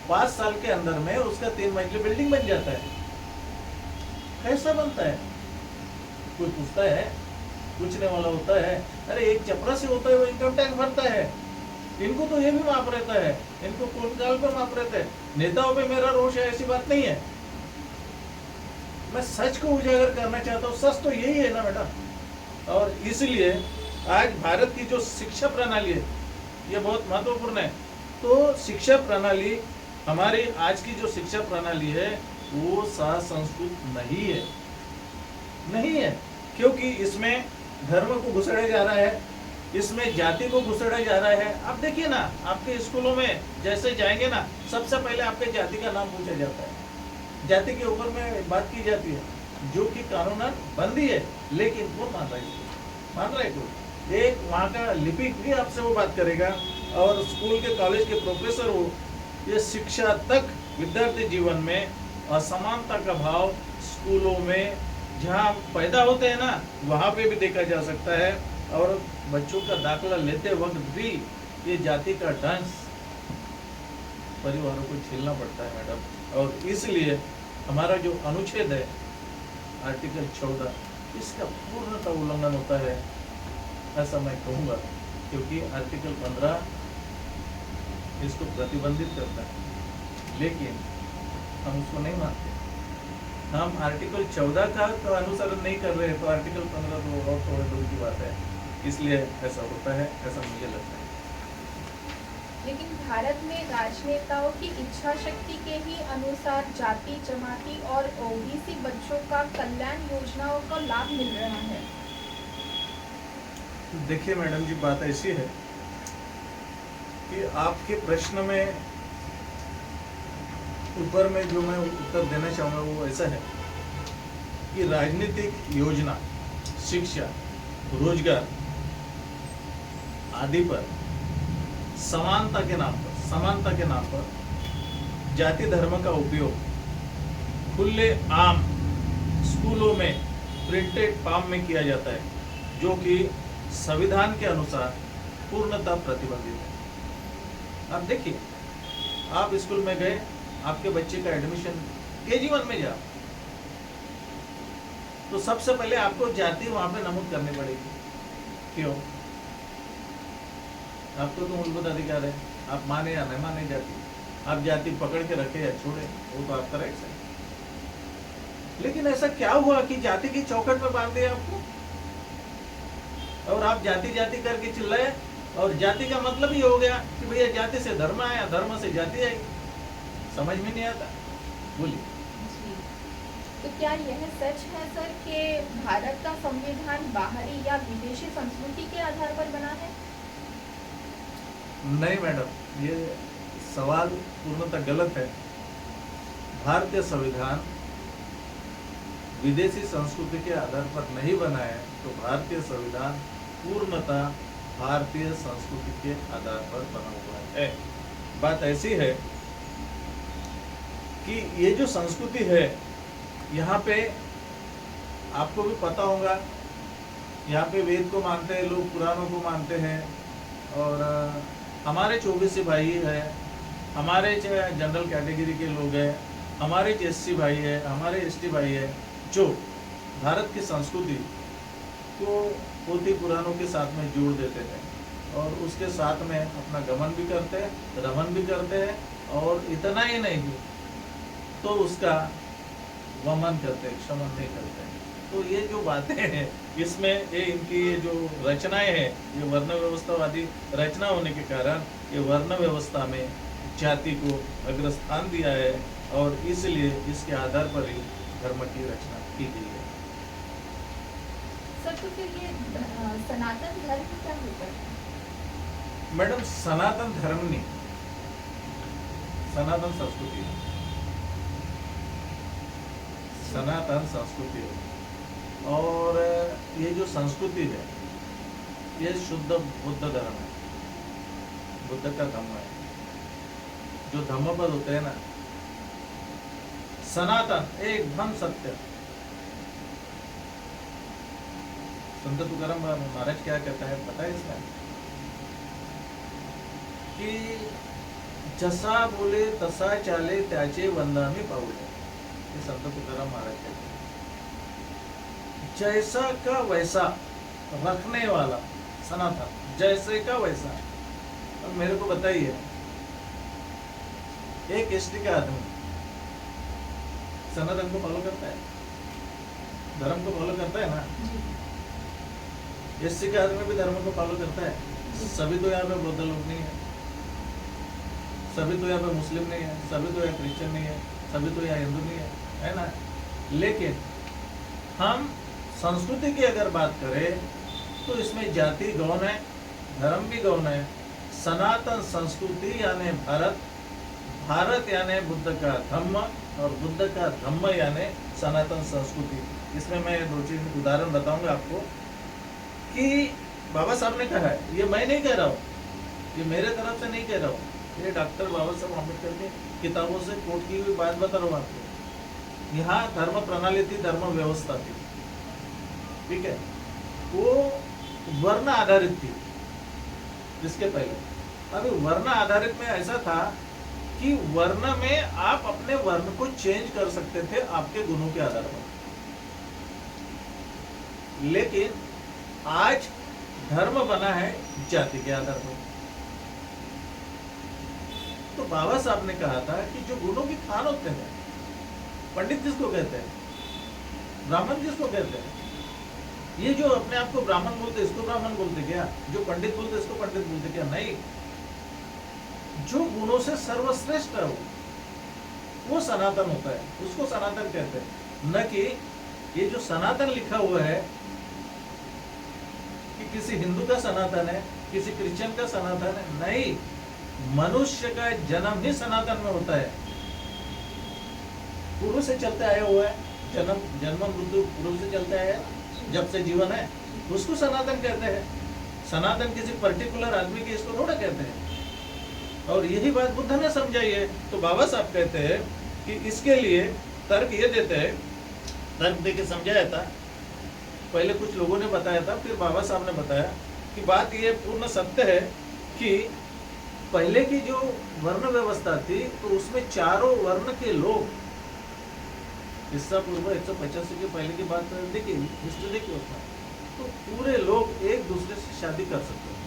5 साल के अंदर में उसका 3 मंजिली बिल्डिंग बन जाता है। कैसा बनता है? कोई पूछता है? पूछने वाला होता है? अरे एक चपरासी होता है, वो इनकम टैक्स भरता है, इनको तो ये भी माफ रहता है, इनको कौन काल पे माफ रहता है। नेताओं पे मेरा रोष है ऐसी बात नहीं है। मैं सच को उजागर करना चाहता हूँ। सच तो यही है ना बेटा। और इसलिए आज भारत की जो शिक्षा प्रणाली है ये बहुत महत्वपूर्ण है। तो शिक्षा प्रणाली, हमारी आज की जो शिक्षा प्रणाली है वो संस्कृत नहीं है, क्योंकि इसमें धर्म को घुसेड़ा जा रहा है, इसमें जाति को घुसेड़ा जा रहा है। आप देखिए ना, आपके स्कूलों में जैसे जाएंगे ना, सबसे पहले आपके जाति का नाम पूछा जाता है, जाति के ऊपर में बात की जाती है, जो कि कानूनन बंदी है। लेकिन कौन मान रहा है कोई? एक वहाँ का लिपिक भी आपसे वो बात करेगा, और स्कूल के कॉलेज के प्रोफेसर हो, ये शिक्षा तक विद्यार्थी जीवन में असमानता का भाव स्कूलों में जहाँ पैदा होते हैं ना, वहाँ पे भी देखा जा सकता है। और बच्चों का दाखला लेते वक्त भी ये जाति का डांस परिवारों को झेलना पड़ता है मैडम। और इसलिए हमारा जो अनुच्छेद है आर्टिकल 14, इसका पूर्णतः उल्लंघन होता है, ऐसा मैं कहूँगा। क्योंकि आर्टिकल 15 इसको प्रतिबंधित करता है, लेकिन हम उसको नहीं मानते। हम आर्टिकल 14 का तो अनुसरण नहीं कर रहे हैं, तो आर्टिकल 15 तो और थोड़े दूर की बात है। इसलिए ऐसा होता है, ऐसा मुझे लगता है। लेकिन भारत में राजनेताओं की इच्छा शक्ति के ही अनुसार जाति, जमाती और ओबीसी बच्चों का कल्याण योजनाओं का लाभ मिल रहा है। देखिए मैडम जी, बात ऐसी है कि आपके प्रश्न में ऊपर में जो मैं उत्तर देना चाहूँगा वो ऐसा है कि राजनीतिक योजना, शिक्षा, रोजगार आदि पर समानता के नाम पर जाति धर्म का उपयोग खुले आम स्कूलों में प्रिंटेड फॉर्म में किया जाता है, जो कि संविधान के अनुसार पूर्णतः प्रतिबंधित है। आप देखिए, आप स्कूल में गए, आपके बच्चे का एडमिशन KG1 में जा, तो सबसे पहले आपको जाति वहां पे नमूद करनी पड़ेगी। क्यों? आपको तो मूलभूत अधिकार है, आप माने या नहीं माने जाति, आप जाति पकड़ के रखे या छोड़े, वो तो आपका राइट है। लेकिन ऐसा क्या हुआ कि जाति की चौखट में बांध दिया आपको, और आप जाति जाति करके चिल्लाए, और जाति का मतलब ही हो गया कि भैया जाति से धर्म आया, धर्म से जाति आई। समझ में नहीं आता। बोलिए। तो क्या यह सच है सर कि भारत का संविधान बाहरी या विदेशी संस्कृति के आधार पर बना है? नहीं मैडम, ये सवाल पूर्णतः गलत है। भारतीय संविधान विदेशी संस्कृति के आधार पर नहीं बना है, तो भारतीय संविधान पूर्णतः भारतीय संस्कृति के आधार पर बना हुआ है। बात ऐसी है कि ये जो संस्कृति है, यहाँ पे आपको भी पता होगा, यहाँ पे वेद को मानते हैं लोग, पुराणों को मानते हैं, और हमारे 24 भाई है, हमारे जनरल कैटेगरी के लोग हैं, हमारे एससी भाई है, हमारे एसटी भाई है, जो भारत की संस्कृति को पोथी पुराणों के साथ में जोड़ देते हैं और उसके साथ में अपना गमन भी करते हैं, रमन भी करते हैं, और इतना ही नहीं तो उसका वमन करते हैं, क्षमन नहीं करते हैं। तो ये जो बातें हैं, इसमें ये इनकी ये जो रचनाएं हैं, ये वर्ण व्यवस्थावादी रचना होने के कारण ये वर्ण व्यवस्था में जाति को अग्रस्थान दिया है, और इसलिए इसके आधार पर ही धर्म की रचना की गई है। सर तो फिर ये सनातन धर्म क्या होता है? मैडम, सनातन धर्म नहीं, सनातन संस्कृति है, सनातन संस्कृति है। और ये जो संस्कृति है, ये शुद्ध बुद्ध धर्म है, बुद्ध का धम्म है। जो धम्मपद होते हैं ना, सनातन एकदम सत्य। संत तुकाराम महाराज क्या कहता है पता है इसमें, कि जसा बोले तसा चाले त्याचे वंदामी पाऊले। ये संत तुकाराम महाराज कहते हैं, जैसा का वैसा रखने वाला सनातन, जैसे का वैसा। अब मेरे को बताइए, एक एसटी का आदमी सनातन को फॉलो करता है, धर्म को फॉलो करता है ना? एससी का आदमी भी धर्म को फॉलो करता है। सभी तो यहाँ पे बौद्ध लोग नहीं है, सभी तो यहाँ पे मुस्लिम नहीं है, सभी तो यहाँ क्रिश्चियन नहीं है, सभी तो यहाँ हिंदू नहीं है ना? लेकिन हम संस्कृति की अगर बात करें तो इसमें जाति गौण है, धर्म भी गौण है। सनातन संस्कृति यानी भारत, भारत यानी बुद्ध का धम्म, और बुद्ध का धम्म यानी सनातन संस्कृति। इसमें मैं 2-3 उदाहरण बताऊंगा आपको, कि बाबा साहब ने कहा है, ये मैं नहीं कह रहा हूँ, ये मेरे तरफ से नहीं कह रहा हूँ, ये डॉक्टर बाबा साहब अम्बेडकर की किताबों से कोट की हुई बात बता रहा हूँ आपको। यहाँ धर्म प्रणाली थी, धर्म व्यवस्था थी, ठीक है, वो वर्ण आधारित थी इसके पहले। अभी वर्ण आधारित में ऐसा था कि वर्ण में आप अपने वर्ण को चेंज कर सकते थे आपके गुणों के आधार पर, लेकिन आज धर्म बना है जाति के आधार पर। तो बाबा साहब ने कहा था कि जो गुणों की खान होते हैं, पंडित किसको कहते हैं, ब्राह्मण किसको कहते हैं? ये जो अपने आप को ब्राह्मण बोलते इसको ब्राह्मण बोलते क्या? जो पंडित बोलते इसको पंडित बोलते क्या? नहीं, जो गुणों से सर्वश्रेष्ठ है वो सनातन होता है, उसको सनातन कहते हैं। न कि ये जो सनातन लिखा हुआ है कि किसी हिंदू का सनातन है, किसी क्रिश्चियन का सनातन है, नहीं, मनुष्य का जन्म ही सनातन में होता है, पूर्व से चलते आया हुआ है, जन्म मृत्यु पूर्व से चलते आया है, जब से जीवन है उसको सनातन कहते हैं। सनातन किसी पर्टिकुलर आदमी के इसको थोड़ा कहते हैं। और यही बात बुद्ध ने समझाई है। तो बाबा साहब कहते हैं कि इसके लिए तर्क ये देते हैं, तर्क देके समझाया था, पहले कुछ लोगों ने बताया था, फिर बाबा साहब ने बताया कि बात ये पूर्ण सत्य है कि पहले की जो वर्ण व्यवस्था थी तो उसमें चारों वर्ण के लोग, ईसा पूर्व 185 के पहले की बात देखिए, हिस्ट्री देखिए उसमें, तो पूरे लोग एक दूसरे से शादी कर सकते हैं।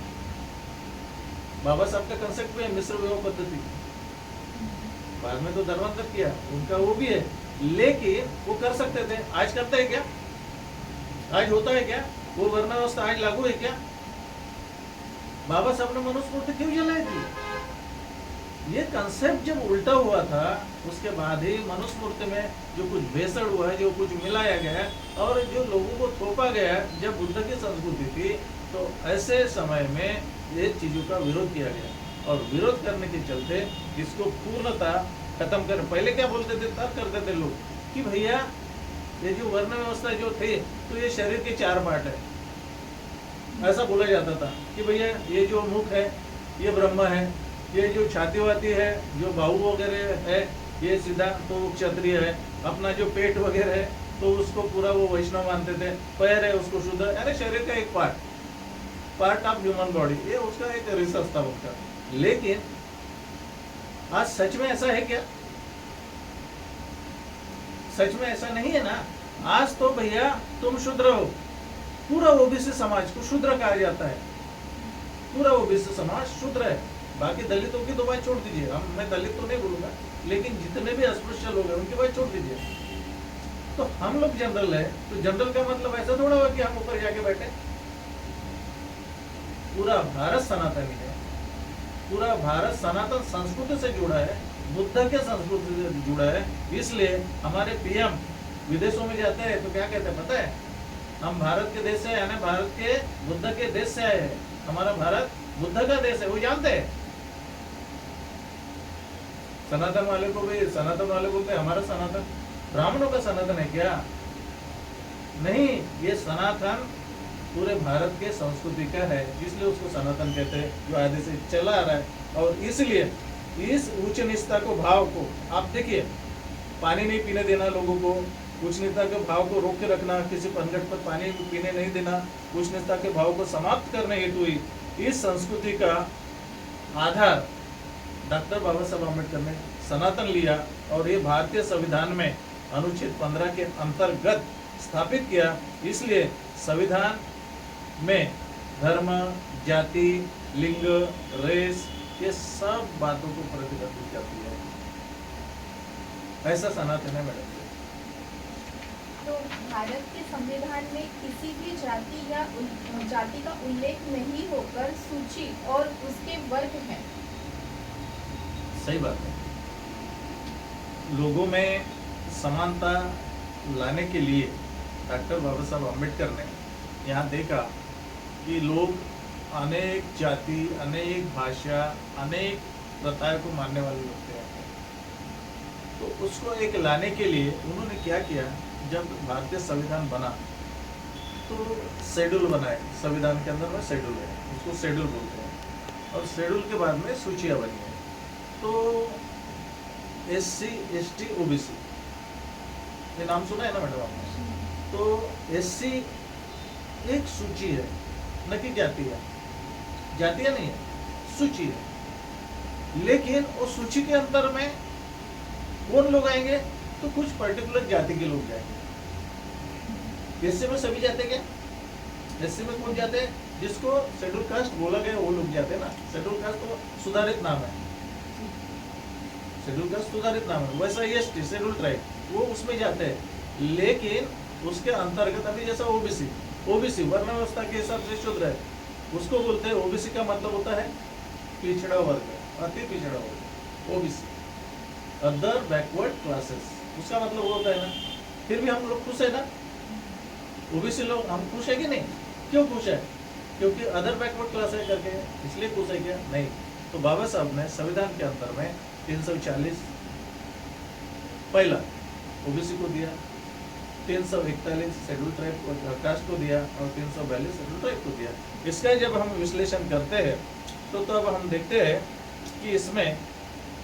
बाबा साहब का कंसेप्ट में मिश्र विवाह पद्धति, बाद में तो धर्मांतर किया, उनका वो भी है, लेकिन वो कर सकते थे। आज करते हैं क्या? आज होता है क्या? वो वर्ण व्यवस्था आज लागू है क्या? बाबा साहब ने मनुस्मृति क्यों जलाई थी? ये कंसेप्ट जब उल्टा हुआ था, उसके बाद ही मनुस्मृति में जो कुछ भेसड़ हुआ है, जो कुछ मिलाया गया है और जो लोगों को थोपा गया है, जब बुद्ध की संस्कृति थी, तो ऐसे समय में ये चीजों का विरोध किया गया और विरोध करने के चलते इसको पूर्णतः खत्म कर। पहले क्या बोलते थे, तर्क करते थे लोग कि भैया ये जो वर्ण व्यवस्था जो थी, तो ये शरीर के 4 पार्ट है, ऐसा बोला जाता था कि भैया ये जो मुख है ये ब्रह्म है, ये जो छाती वाती है, जो बाहु वगैरह है, ये सीधा तो क्षत्रिय है, अपना जो पेट वगैरह है तो उसको पूरा वो वैष्णव मानते थे, पैर है उसको शुद्ध, अरे शरीर का एक पार्ट ऑफ ह्यूमन बॉडी, ये उसका एक रिसर्च था उनका। लेकिन आज सच में ऐसा है क्या? सच में ऐसा नहीं है ना। आज तो भैया तुम शूद्र हो, पूरा ओबीसी समाज को शूद्र कहा जाता है, पूरा ओबीसी समाज शूद्र है। बाकी दलितों की तो बात छोड़ दीजिए, मैं दलित तो नहीं बोलूंगा, लेकिन जितने भी अस्पृश्य लोग हैं उनकी बात छोड़ दीजिए। तो हम लोग जनरल है, तो जनरल का मतलब ऐसा थोड़ा हुआ कि हम ऊपर जाके बैठे। पूरा भारत सनातनी है, पूरा भारत सनातन संस्कृति से जुड़ा है, बुद्ध के संस्कृति से जुड़ा है। इसलिए हमारे पीएम विदेशों में जाते हैं तो क्या कहते हैं पता है? हम भारत के देश से, यानी भारत के बुद्ध के देश से आए हैं, हमारा भारत बुद्ध का देश है, वो जानते हैं। सनातन वाले को भी सनातन वाले बोलते हैं हमारा सनातन, ब्राह्मणों का सनातन है क्या? नहीं, ये सनातन पूरे भारत के संस्कृति का है, इसलिए उसको सनातन कहते हैं, जो आदि से चला आ रहा है। और इसलिए इस उच्च निष्ठा को भाव को आप देखिए, पानी नहीं पीने देना लोगों को, उच्च निष्ठा के भाव को रोक के रखना, किसी पंगत पर पानी पीने नहीं देना, उच्च निष्ठा के भाव को समाप्त करने हेतु ही इस संस्कृति का आधार डॉक्टर बाबा साहब अम्बेडकर ने सनातन लिया और ये भारतीय संविधान में अनुच्छेद 15 के अंतर्गत स्थापित किया। इसलिए संविधान में धर्म, जाति, लिंग, रेस, ये सब बातों को प्रतिबंधित करती है। ऐसा सनातन है मैडम। तो भारत के संविधान में किसी भी जाति या जाति का उल्लेख नहीं होकर सूची और उसके वर्ग हैं। सही बात है। लोगों में समानता लाने के लिए डॉक्टर बाबा साहब अम्बेडकर ने यहाँ देखा कि लोग अनेक जाति, अनेक भाषा, अनेक प्रथाओं को मानने वाले लोग थे। तो उसको एक लाने के लिए उन्होंने क्या किया, जब भारतीय संविधान बना तो शेड्यूल बनाए। संविधान के अंदर में शेड्यूल है, उसको शेड्यूल बोलते हैं, और शेड्यूल के बाद में सूचियाँ बनी है। तो SC, ST, OBC, ये नाम सुना है ना मैडम आपने? तो SC एक सूची है, न कि जाति है, जातियाँ नहीं है, सूची है। लेकिन उस सूची के अंदर में कौन लोग आएंगे? तो कुछ पर्टिकुलर जाति के लोग जाएंगे। SC में सभी जाते क्या? SC में कौन जाते हैं? जिसको शेड्यूल कास्ट बोला गया वो लोग जाते हैं ना। शेड्यूल कास्ट तो सुधारित नाम है, शेड्यूल कास्ट सुधारित नाम है। वैसा ST शेड्यूल ट्राइब, वो उसमें जाते हैं। लेकिन उसके अंतर्गत अभी जैसा OBC वर्ण व्यवस्था के हिसाब से शूद्र है, उसको बोलते हैं। OBC का मतलब होता है पिछड़ा वर्ग, अति पिछड़ा वर्ग, OBC, अदर बैकवर्ड क्लासेस, उसका मतलब वो होता है ना। फिर भी हम लोग खुश है ना, OBC लोग हम खुश है कि नहीं? क्यों खुश है? क्योंकि अदर बैकवर्ड क्लास है करके, इसलिए खुश है क्या? नहीं। तो बाबा साहब ने संविधान के अंदर में 340 पहला OBC को दिया, 341 शेड्यूल ट्राइब कास्ट को दिया, और 342 शेड्यूल ट्राइब को दिया। इसका जब हम विश्लेषण करते हैं तो तब हम देखते हैं कि इसमें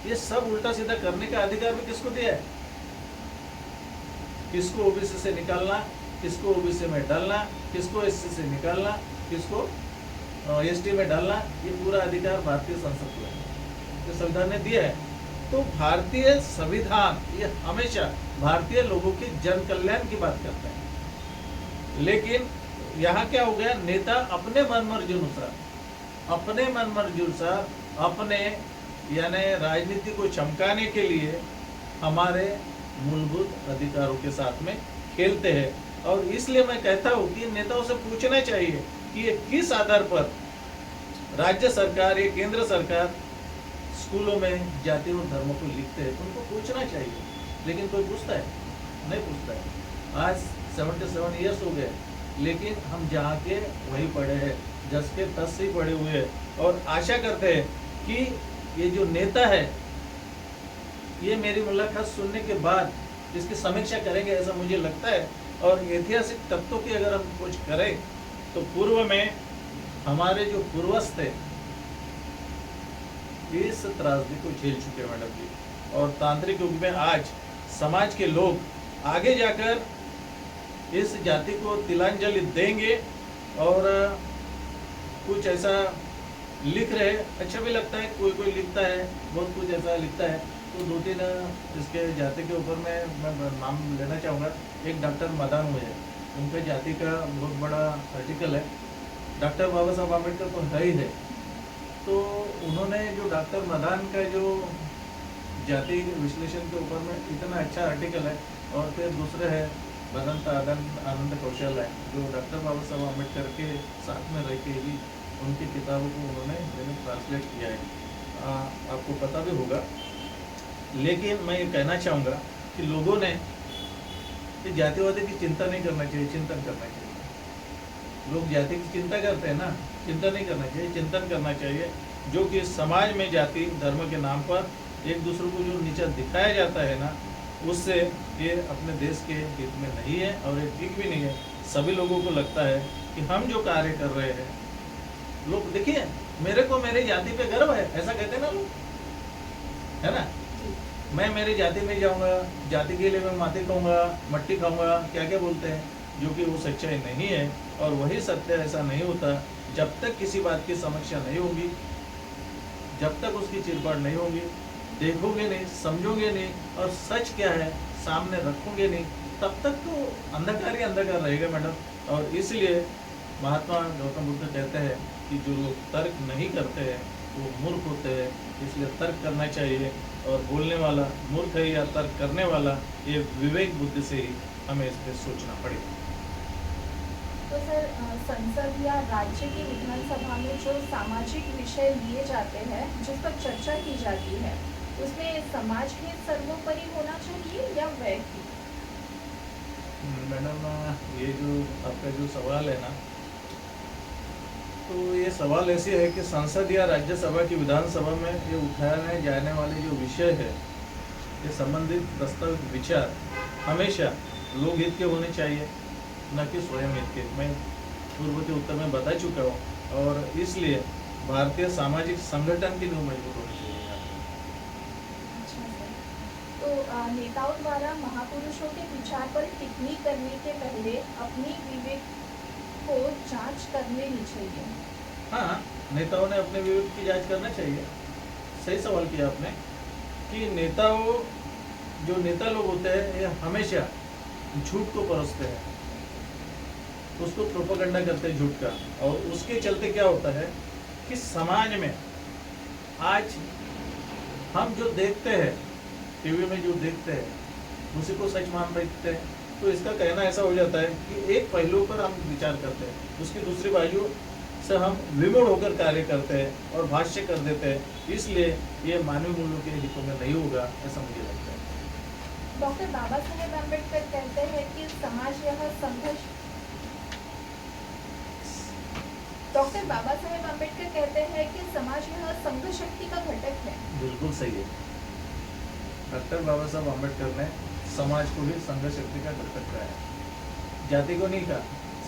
ये सब उल्टा सीधा करने का अधिकार भी किसको दिया है? किसको OBC से निकालना, किसको OBC में डालना, किसको SC से निकालना, किसको ST में डालना, ये पूरा अधिकार भारतीय संसद को है, जो संविधान ने दिया है। तो भारतीय संविधान ये हमेशा भारतीय लोगों के जन कल्याण की बात करता है। लेकिन यहाँ क्या हो गया, नेता अपने मनमर्जी अनुसार अपने यानी राजनीति को चमकाने के लिए हमारे मूलभूत अधिकारों के साथ में खेलते हैं। और इसलिए मैं कहता हूँ कि नेताओं से पूछना चाहिए कि ये किस आधार पर राज्य सरकार या केंद्र सरकार स्कूलों में जाति और धर्म को लिखते हैं, उनको पूछना चाहिए, लेकिन कोई पूछता है? नहीं पूछता है। आज 77 ईयर्स हो गए, लेकिन हम जहाँ के वही पढ़े हैं, जस के तस से ही पढ़े हुए हैं, और आशा करते हैं कि ये जो नेता है ये मेरी मुलाकात सुनने के बाद इसकी समीक्षा करेंगे, ऐसा मुझे लगता है। और ऐतिहासिक तत्वों की अगर हम कुछ करें तो पूर्व में हमारे जो पूर्वज थे इस त्रासदी को झेल चुके हैं मैडम जी, और तांत्रिक युग में आज समाज के लोग आगे जाकर इस जाति को तिलांजलि देंगे और कुछ ऐसा लिख रहे। अच्छा भी लगता है, कोई कोई लिखता है, बहुत कुछ ऐसा लिखता है। तो 2-3 इसके जाति के ऊपर मैं नाम लेना चाहूँगा। एक डॉक्टर मदान हुए, उनके जाति का बहुत बड़ा आर्टिकल है। डॉक्टर बाबा साहब आम्बेडकर तो है ही है, तो उन्होंने जो डॉक्टर मदान का जो जाति विश्लेषण के ऊपर में इतना अच्छा आर्टिकल है। और फिर दूसरे है भदंत आनंद कौशल है, जो डॉक्टर बाबा साहब आम्बेडकर के साथ में रह के ही उनकी किताबों को उन्होंने ट्रांसलेट किया है, आपको पता भी होगा। लेकिन मैं ये कहना चाहूँगा कि लोगों ने कि जातिवादी की चिंता नहीं करना चाहिए, चिंतन करना चाहिए। लोग जाति की चिंता करते हैं ना, चिंता नहीं करना चाहिए, चिंतन करना चाहिए। जो कि समाज में जाति धर्म के नाम पर एक दूसरे को जो नीचा दिखाया जाता है ना, उससे ये अपने देश के हित में नहीं है और ये ठीक भी नहीं है। सभी लोगों को लगता है कि हम जो कार्य कर रहे हैं, लोग देखिए मेरे को मेरी जाति पे गर्व है, ऐसा कहते हैं ना लोग, है ना। मैं मेरी जाति में जाऊंगा, जाति के लिए मैं माटी खाऊंगा, मट्टी खाऊंगा, क्या क्या बोलते हैं, जो कि वो सच्चाई नहीं है। और वही सत्य ऐसा नहीं होता जब तक किसी बात की समीक्षा नहीं होगी, जब तक उसकी चिरपाड़ नहीं होगी, देखोगे नहीं, समझोगे नहीं, और सच क्या है सामने रखोगे नहीं, तब तक तो अंधकार ही अंधकार रहेगा मैडम। और इसलिए महात्मा गौतम बुद्ध कहते हैं कि जो लोग तर्क नहीं करते हैं वो मूर्ख होते हैं, इसलिए तर्क करना चाहिए। और बोलने वाला मूर्ख है या तर्क करने वाला, ये विवेक बुद्धि से ही हमें इस पर सोचना पड़ेगा। तो सर, संसद या राज्य की विधानसभा में जो सामाजिक विषय लिए जाते हैं, जिस पर चर्चा की जाती है, उसमें समाज हित सर्वोपरि होना चाहिए या वैयक्तिक? मैडम, ये जो आपका जो सवाल है ना, तो ये सवाल ऐसे है कि संसद या राज्यसभा की विधानसभा में ये उठाने जाने वाले जो विषय है, ये संबंधित प्रस्तावित विचार हमेशा लोकहित के होने चाहिए, न कि स्वयं हित के। मैं पूर्व के उत्तर में बता चुका हूँ, और इसलिए भारतीय सामाजिक संगठन की नींव मजबूत होनी चाहिए। अच्छा सर, तो नेताओं द्वारा महापुरुषों के विचार पर टिप्पणी करने के पहले अपनी विवेक को जांच कर लेनी चाहिए। हाँ, नेताओं ने अपने विवेक की जांच करना चाहिए। सही सवाल किया आपने कि नेताओं, जो नेता लोग होते हैं, ये हमेशा झूठ को परोसते हैं, उसको प्रोपेगेंडा करते हैं झूठ का। और उसके चलते क्या होता है कि समाज में आज हम जो देखते हैं, टीवी में जो देखते हैं, उसी को सच मान बैठते हैं। तो इसका कहना ऐसा हो जाता है कि एक पहलू पर हम विचार करते हैं, उसकी दूसरी बाजू से हम विमूढ़ होकर कार्य करते हैं और भाष्य कर देते हैं। इसलिए ये मानवीय मूल्यों के हितों में नहीं होगा, ऐसा मुझे लगता है। डॉक्टर बाबा साहेब अम्बेडकर कहते हैं कि समाज यह संघर्ष डॉक्टर बाबा साहेब अम्बेडकर कहते हैं कि समाज यह संघ शक्ति का घटक है। बिल्कुल सही है। डॉक्टर बाबा साहब अम्बेडकर ने समाज को ही संघ शक्ति का घटक कहा है, जाति को नहीं कहा,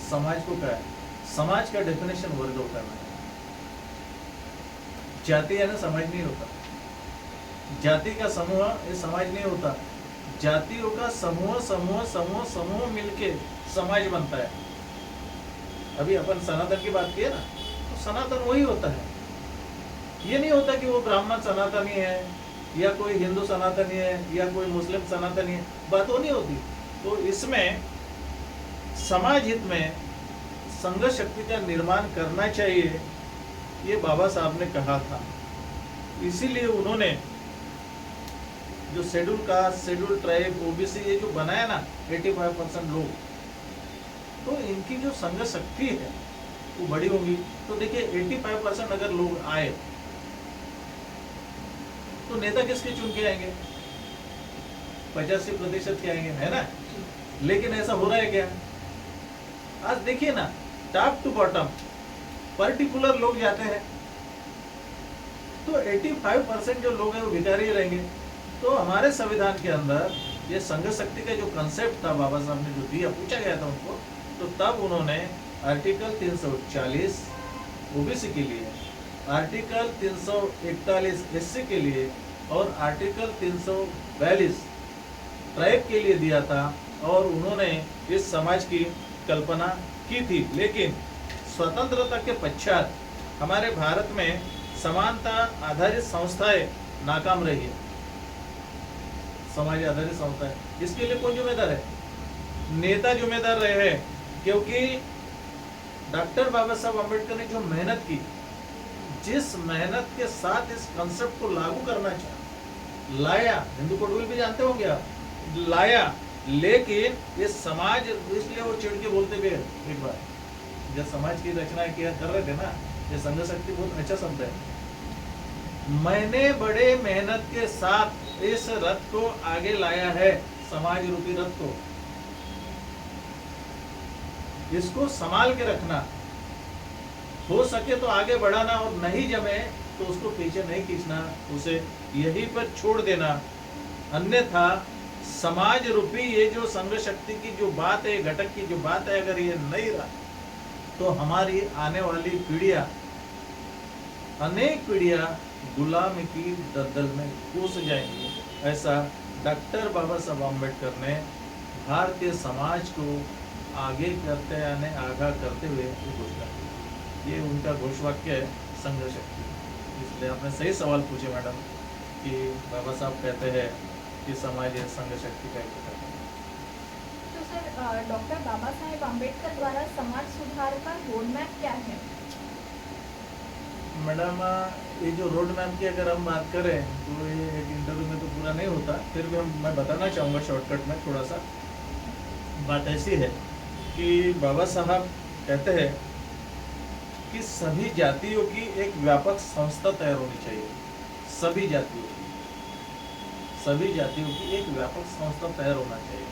समाज को कहा है। समाज का डेफिनेशन वर्ग होता है, जाति है ना, समाज नहीं होता। जाति का समूह ये समाज नहीं होता, जातियों का समूह समूह समूह समूह मिलके समाज बनता है। अभी अपन सनातन की बात की है ना, तो सनातन वही होता है। ये नहीं होता कि वो ब्राह्मण सनातनी है या कोई हिंदू सनातनी है या कोई मुस्लिम सनातनी है, बात वो नहीं होती। तो इसमें समाज हित में संघ शक्ति का निर्माण करना चाहिए, ये बाबा साहब ने कहा था। इसीलिए उन्होंने जो schedule caste, schedule tribe, OBC ये जो बनाया ना 85% लोग, तो इनकी जो संघ शक्ति है वो बड़ी होगी। तो देखिए 85% अगर लोग आए तो नेता किसके चुन के आएंगे? 85% के आएंगे, है ना? लेकिन ऐसा हो रहा है क्या? आज देखिए ना, टॉप टू बॉटम पर्टिकुलर लोग जाते हैं, तो 85% जो लोग हैं वो भिखारी रहेंगे। तो हमारे संविधान के अंदर ये संघ शक्ति का जो कंसेप्ट था, बाबा साहब ने जो दिया, पूछा गया था उनको, तो तब उन्होंने आर्टिकल 340 ओबीसी के लिए, आर्टिकल 341 एससी के लिए और आर्टिकल 342 ट्राइब के लिए दिया था, और उन्होंने इस समाज की कल्पना की थी। लेकिन स्वतंत्रता के पश्चात हमारे भारत में समानता आधारित संस्थाएं नाकाम रही है। समाज आधारित संस्थाएं, इसके लिए कौन जिम्मेदार है? नेता जिम्मेदार रहे हैं, क्योंकि डॉक्टर बाबा साहब अम्बेडकर ने जो मेहनत की, जिस मेहनत के साथ इस कंसेप्ट को लागू करना लाया, हिंदू कोड विल भी जानते होंगे आप, लाया, लेकिन ये समाज, इसलिए वो चिढ़ के बोलते भी एक बार जब समाज की रचना किया कर रहे थे ना, ये संघ शक्ति बहुत अच्छा शब्द है। मैंने बड़े मेहनत के साथ इस रथ को आगे लाया है, समाज रूपी रथ को, इसको संभाल के रखना, हो सके तो आगे बढ़ाना, और नहीं जमे तो उसको पीछे नहीं खींचना, उसे यहीं पर छोड़ देना। अन्यथा समाज रूपी ये जो संघ शक्ति की जो बात है, घटक की जो बात है, अगर ये नहीं रहा तो हमारी आने वाली पीढ़ियां, अनेक पीढ़ियां गुलामी की दलदल में घुस जाएंगी। ऐसा डॉक्टर बाबा साहब अम्बेडकर ने भारतीय समाज को आगे करते यानी आगाह करते हुए घोषणा की। ये उनका घोषवाक्य है, संघ शक्ति। इसलिए आपने सही सवाल पूछे मैडम कि बाबा साहब कहते हैं कि समाज संघ शक्ति का एक घटक है। तो सर, डॉक्टर बाबा साहेब अम्बेडकर द्वारा समाज सुधार का रोड मैप क्या है? मैडम, ये जो रोड मैप की अगर हम बात करें तो ये एक इंटरव्यू में तो पूरा नहीं होता, फिर भी मैं बताना चाहूँगा शॉर्टकट में थोड़ा सा। बात ऐसी है कि बाबा साहब कहते हैं कि सभी जातियों की एक व्यापक संस्था तैयार होनी चाहिए। सभी जातियों की एक व्यापक संस्था तैयार होना चाहिए,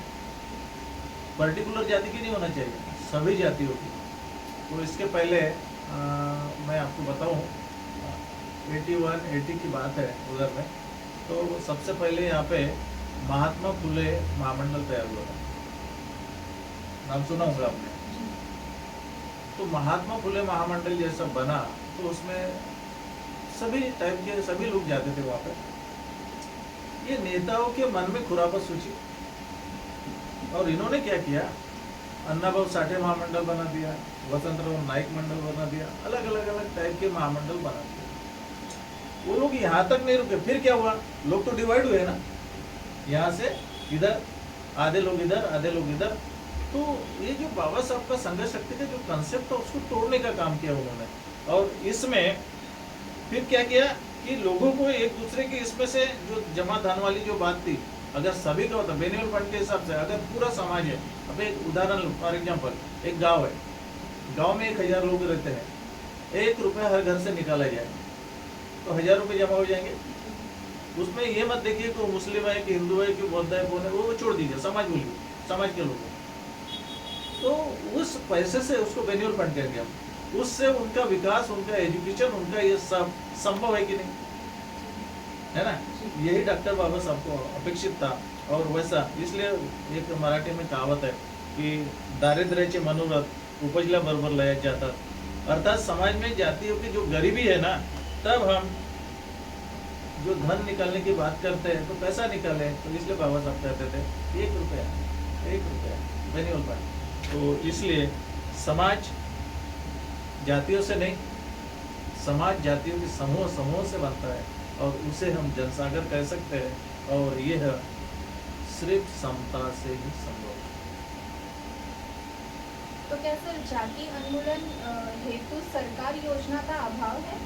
पर्टिकुलर जाति की नहीं होना चाहिए, सभी जातियों की। तो इसके पहले मैं आपको बताऊं, 80 की बात है उधर में, तो सबसे पहले यहाँ पे महात्मा फुले महामंडल तैयार हुआ था, नाम सुना होगा आपने। तो महात्मा फुले महामंडल जैसा बना, तो उसमें सभी टाइप के सभी लोग जाते थे वहाँ पे। ये नेताओं के मन में खुरापत सूची, और इन्होंने क्या किया, अन्नाभाऊ साठे महामंडल बना दिया, वसंतराव नाइक मंडल बना दिया, अलग अलग टाइप के महामंडल बना दिए। वो लोग यहाँ तक नहीं रुके, फिर क्या हुआ, लोग तो डिवाइड हुए ना, यहाँ से इधर आधे लोग इधर, आधे लोग इधर। तो ये जो बाबा साहब का संघ शक्ति का जो कंसेप्ट था, उसको तोड़ने का काम किया उन्होंने। और इसमें फिर क्या किया कि लोगों को एक दूसरे के इसमें से जो जमा धन वाली जो बात थी, अगर सभी का होता बेनियल फंड के हिसाब से, अगर पूरा समाज है, अब एक उदाहरण लो, फॉर एग्जाम्पल एक गाँव है, गाँव में 1000 लोग रहते हैं, 1 रुपया हर घर से निकाला जाए तो 1000 रुपये जमा हो जाएंगे। उसमें ये मत देखिए कि मुस्लिम है कि हिंदू है कि बौद्ध है, कौन है, वो छोड़ दीजिए, समाज बोलिए, समाज के लोग। तो उस पैसे से उसको बेनियल फंड करेंगे हम, उससे उनका विकास, उनका एजुकेशन, उनका ये सब संभव है कि नहीं, है ना। यही डॉक्टर बाबा साहब को अपेक्षित था। और वैसा इसलिए एक मराठी में कहावत है कि दारिद्र्याचे मनोरथ उपजल्या बरोबर लयात जातात, अर्थात समाज में जातियों की जो गरीबी है ना, तब हम जो धन निकालने की बात करते हैं तो पैसा निकाले, तो इसलिए बाबा साहब कहते थे 1 रुपया बेनियल फंड। तो इसलिए समाज जातियों से नहीं, समाज जातियों के समूह से बनता है, और उसे हम जनसागर कह सकते हैं, और यह सिर्फ समता से ही संभव है। तो क्या सर, जाति उन्मूलन हेतु सरकार योजना का अभाव है?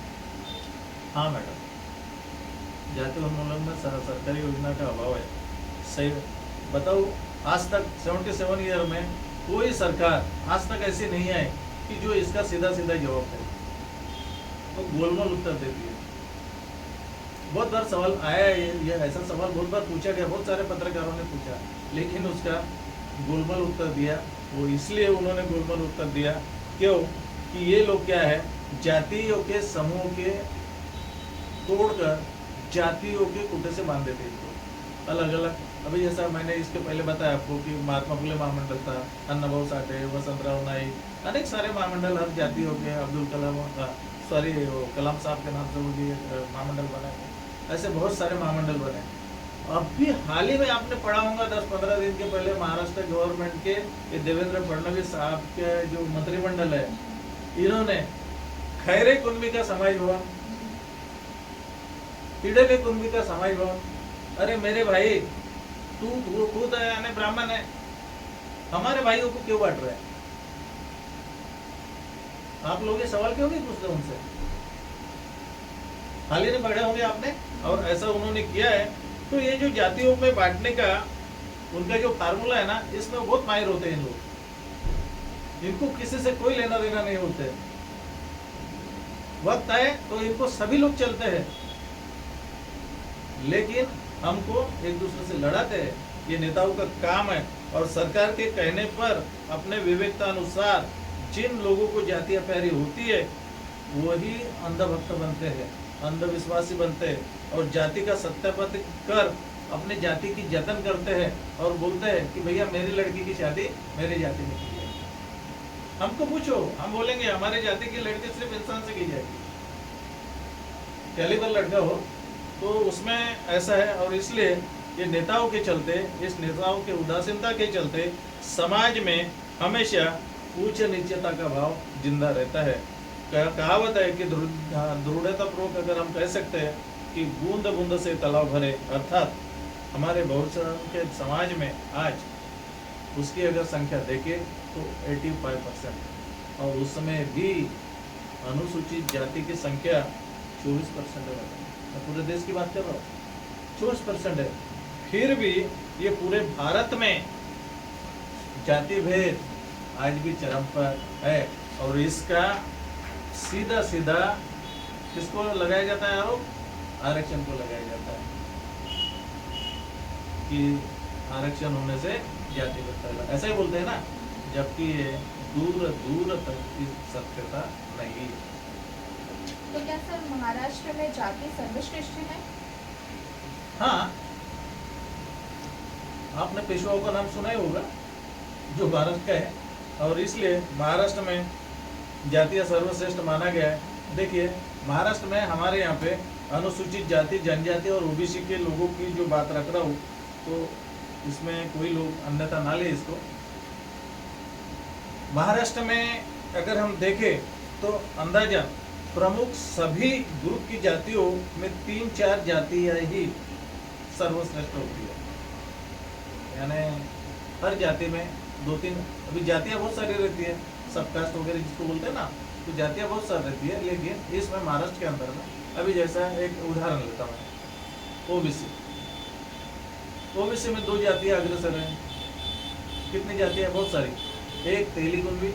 हाँ मैडम, जाति उन्मूलन में सरकारी योजना का अभाव है। सही बताओ, आज तक 77 ईयर में कोई सरकार आज तक ऐसी नहीं आई कि जो इसका सीधा जवाब दे, तो गोलमोल उत्तर देती है। बहुत बार सवाल आया है, ये ऐसा सवाल बहुत बार पूछा गया, बहुत सारे पत्रकारों ने पूछा, लेकिन उसका गोलमाल उत्तर दिया। वो इसलिए उन्होंने गोलमाल उत्तर दिया क्यों कि ये लोग क्या है, जातियों के समूह के तोड़कर जातियों के कुटे से बांध देते इनको अलग अलग। अभी जैसा मैंने इसके पहले बताया आपको कि महात्मा फुले महामंडल था, अन्नाभाऊ साठे, वसंतराव नाईक, अनेक सारे महामंडल हर जातियों के, अब्दुल कलाम कलाम साहब के नाम से वो जी महामंडल बना है, ऐसे बहुत सारे महामंडल बने। अभी हाल ही में आपने पढ़ा होगा 10-15 दिन के पहले महाराष्ट्र गवर्नमेंट के ये देवेंद्र फडणवीस साहब के जो मंत्रिमंडल है, इन्होंने खैरे कुंभी का समाज भवन, पिडले कुंभी का समाज भवन, अरे मेरे भाई तू खुद है यानी ब्राह्मण है, हमारे भाइयों को क्यों बांट रहे हैं? आप लोग ये सवाल क्यों नहीं पूछते उनसे? हाल ही में पढ़े होंगे आपने, और ऐसा उन्होंने किया है। तो ये जो जातियों में बांटने का उनका जो फार्मूला है ना, इसमें बहुत माहिर होते हैं इन लोग, इनको किसी से कोई लेना देना नहीं होते। वक्त आए तो इनको सभी लोग चलते हैं, लेकिन हमको एक दूसरे से लड़ाते हैं, ये नेताओं का काम है। और सरकार के कहने पर अपने विवेकतानुसार जिन लोगों को जातियां प्यारी होती है वही अंधभक्त बनते हैं, अंधविश्वासी बनते हैं, और जाति का सत्यापित कर अपने जाति की जतन करते हैं और बोलते हैं कि भैया मेरी लड़की की शादी मेरी जाति में की जाएगी। हमको पूछो, हम बोलेंगे हमारे जाति की लड़की सिर्फ इंसान से की जाएगी, कैलिबर लड़का हो तो उसमें ऐसा है। और इसलिए ये नेताओं के चलते, इस नेताओं के उदासीनता के चलते समाज में हमेशा ऊंच नीचता का भाव जिंदा रहता है। कहावत है कि दृढ़तापूर्वक अगर हम कह सकते हैं कि बूंद बूंद से तालाब भरे, अर्थात हमारे बहुसंख्यक समाज में आज उसकी अगर संख्या देखें तो 85%, और उसमें भी अनुसूचित जाति की संख्या 24% है। मैं पूरे देश की बात कर रहा हूँ, 24% है। फिर भी ये पूरे भारत में जाति भेद आज भी चरम पर है, और इसका सीधा सीधा किसको लगाया जाता है आरोप? आरक्षण को लगाया जाता है कि आरक्षण होने से जाति भेद फैला, ऐसा ही बोलते हैं ना, जबकि ये दूर दूर तक की सत्यता नहीं। तो क्या सर महाराष्ट्र में जाति सर्वश्रेष्ठ है? हाँ, आपने पेशवाओं का नाम सुना ही होगा जो महाराष्ट्र का है, और इसलिए महाराष्ट्र में जातियां सर्वश्रेष्ठ माना गया है। देखिए महाराष्ट्र में हमारे यहाँ पे अनुसूचित जाति, जनजाति और ओबीसी के लोगों की जो बात रख रहा हूँ, तो इसमें कोई लोग अन्यथा ना ले इसको। महाराष्ट्र में अगर हम देखें तो अंदाजा प्रमुख सभी ग्रुप की जातियों में 3-4 जातियां ही सर्वश्रेष्ठ होती है, यानी हर जाति में 2-3, अभी जातियां बहुत सारी रहती है, सब कास्ट वगैरह जिसको बोलते हैं ना, तो जातियां बहुत सारी रहती है। लेकिन इसमें महाराष्ट्र के अंदर में अभी जैसा एक उदाहरण लेता हूँ, ओबीसी में 2 जातियां अग्रसर हैं। कितनी जातियां? बहुत सारी, एक तेली कुंभी,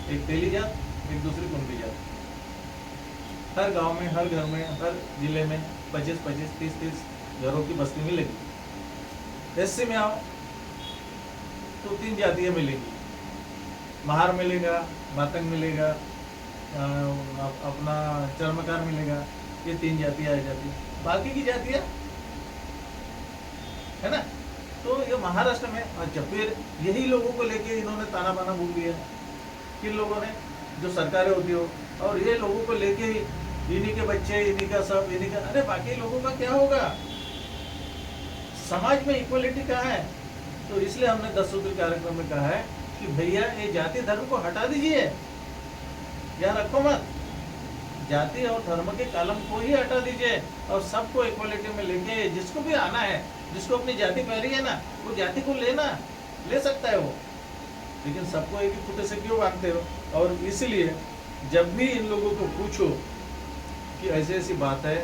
एक तेली जात, एक दूसरी कुंभी जात। हर गांव में, हर घर में, हर जिले में 25-25, 30-30 घरों की बस्ती मिलेगी। एससी में आओ तो 3 जातियां मिलेंगी, महार मिलेगा, मातंग मिलेगा, अपना चर्मकार मिलेगा, ये 3 जातियां आ जाती है। बाकी की जातियां है ना, तो ये महाराष्ट्र में, अच्छा फिर यही लोगों को लेके इन्होंने ताना बाना बोल दिया, किन लोगों ने? जो सरकारें होती हो, और ये लोगों को लेके ही इन्हीं के बच्चे, इन्हीं का सब, इन्हीं का, अरे बाकी लोगों का क्या होगा? समाज में इक्वलिटी कहाँ है? तो इसलिए हमने 10 सूत्री कार्यक्रम में कहा है कि भैया ये जाति धर्म को हटा दीजिए, यार रखो मत, जाति और धर्म के कलम को ही हटा दीजिए और सबको इक्वलिटी में लेके, जिसको भी आना है, जिसको अपनी जाति प्यारी है ना, वो जाति को ले सकता है वो, लेकिन सबको एक ही कुटे से क्यों बांधते हो? और इसलिए जब भी इन लोगों को पूछो कि ऐसी ऐसी बात है,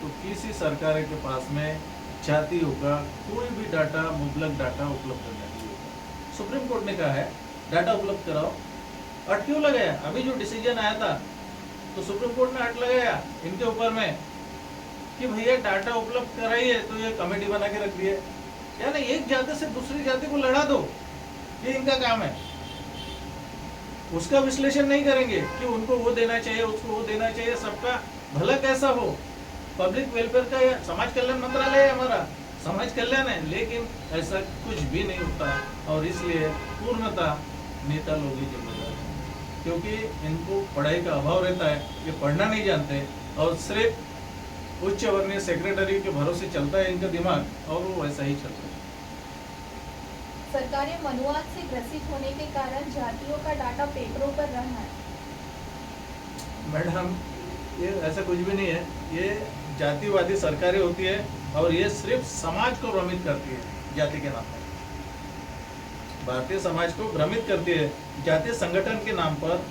तो किसी सरकार के पास में जातियों का कोई भी डाटा, मुबलक डाटा उपलब्ध नहीं होगा। सुप्रीम कोर्ट ने कहा है डाटा उपलब्ध कराओ, अट क्यों लगाया? अभी जो डिसीजन आया था तो सुप्रीम कोर्ट ने अट लगाया इनके ऊपर में कि भैया डाटा उपलब्ध कराइए, तो ये कमेटी बना के रख दिए, यानी एक जाति से दूसरी जाति को लड़ा दो, ये इनका काम है। उसका विश्लेषण नहीं करेंगे कि उनको वो देना चाहिए, उसको वो देना चाहिए, सबका भला कैसा हो। पब्लिक वेलफेयर का या समाज कल्याण मंत्रालय है हमारा, समाज कल्याण है, लेकिन ऐसा कुछ भी नहीं होता। और इसलिए पूर्णतः नेता लोग ही जिम्मेदार हैं, क्योंकि इनको पढ़ाई का अभाव रहता है, ये पढ़ना नहीं जानते और सिर्फ उच्च वर्णीय सेक्रेटरी के भरोसे चलता है इनका दिमाग, और वो वैसा ही चलता है। सरकारें मनुवाद से ग्रसित होने के कारण जातियों का डाटा पेपरों पर रहा है। मैडम, ये ऐसा कुछ भी नहीं है, ये जातिवादी सरकारें होती है और ये सिर्फ समाज को भ्रमित करती है जाति के नाम पर। भारतीय समाज को भ्रमित करती है जातीय संगठन के नाम पर,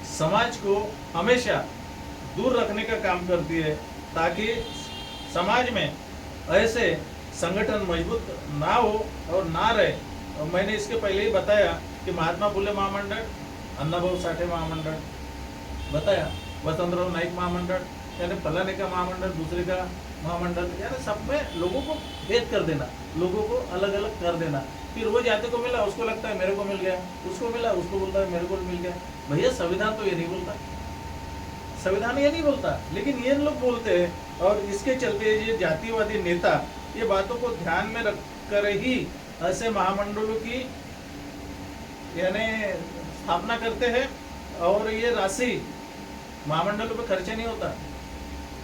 समाज को हमेशा दूर रखने का काम करती है, ताकि समाज में ऐसे संगठन मजबूत ना हो और ना रहे। और मैंने इसके पहले ही बताया कि महात्मा फुले महामंडल, अन्नाभाऊ साठे महामंडल बताया, वसंतराव नाईक महामंडल, यानी फलाने का महामंडल, दूसरे का महामंडल, यानी सब में लोगों को भेद कर देना, लोगों को अलग अलग कर देना। फिर वो जाति को मिला, उसको लगता है मेरे को मिल गया, उसको मिला, उसको बोलता है मेरे को मिल गया। भैया संविधान तो ये नहीं बोलता, संविधान ये नहीं बोलता, लेकिन ये लोग बोलते हैं। और इसके चलते ये जातिवादी नेता ये बातों को ध्यान में रख कर ही ऐसे महामंडलों की यानी स्थापना करते हैं। और ये राशि महामंडलों पे खर्चा नहीं होता,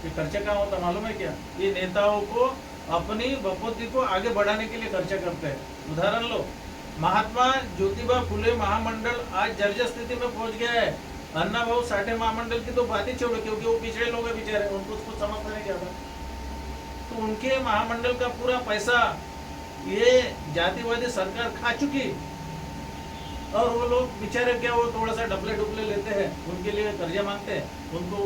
ये खर्चा कहाँ होता मालूम है क्या? ये नेताओं को अपनी बपोती को आगे बढ़ाने के लिए खर्चा करते हैं। उदाहरण लो, महात्मा ज्योतिबा फुले महामंडल आज जर्जर स्थिति में पहुंच गया है। अन्नाभाऊ साठे महामंडल की तो बात ही छोड़ो, क्योंकि वो पिछड़े लोग हैं बेचारे, उनको कुछ समझता नहीं ज्यादा। तो उनके महामंडल का पूरा पैसा ये जातिवादी सरकार खा चुकी, और वो लोग बेचारे क्या, वो थोड़ा सा डबले डुबले लेते हैं, उनके लिए कर्जा मांगते हैं उनको,